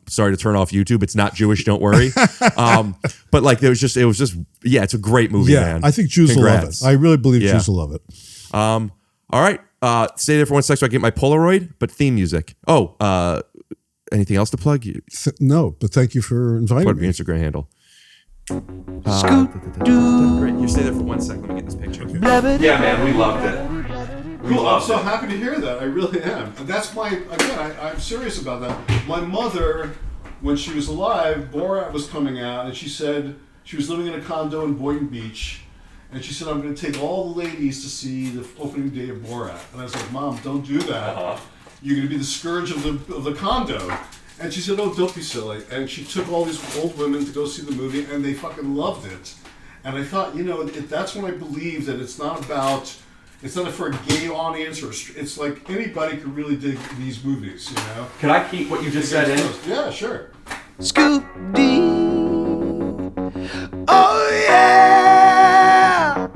B: Sorry to turn off YouTube. It's not Jewish. Don't worry. But like, it was just, yeah, it's a great movie, man.
C: I think Jews will love it. I really believe Jews will love it.
B: All right. Stay there for 1 second so I get my Polaroid, but theme music. Oh, anything else to plug?
C: No, but thank you for inviting me.
B: Put your Instagram handle.
F: Scoot-doo.
B: You stay there for 1 second. Let me get this picture.
F: Okay.
B: Yeah, man, we loved it.
A: Cool. I'm so happy to hear that. I really am. And that's I'm serious about that. My mother, when she was alive, Borat was coming out, and she said she was living in a condo in Boynton Beach, and she said, I'm going to take all the ladies to see the opening day of Borat. And I was like, Mom, don't do that. You're going to be the scourge of the condo. And she said, oh, don't be silly. And she took all these old women to go see the movie, and they fucking loved it. And I thought, that's when I believe that it's not for a gay audience, it's like anybody could really dig these movies,
B: Can I keep what you just said in?
A: Yeah, sure.
F: Scoot-dee. Oh, yeah.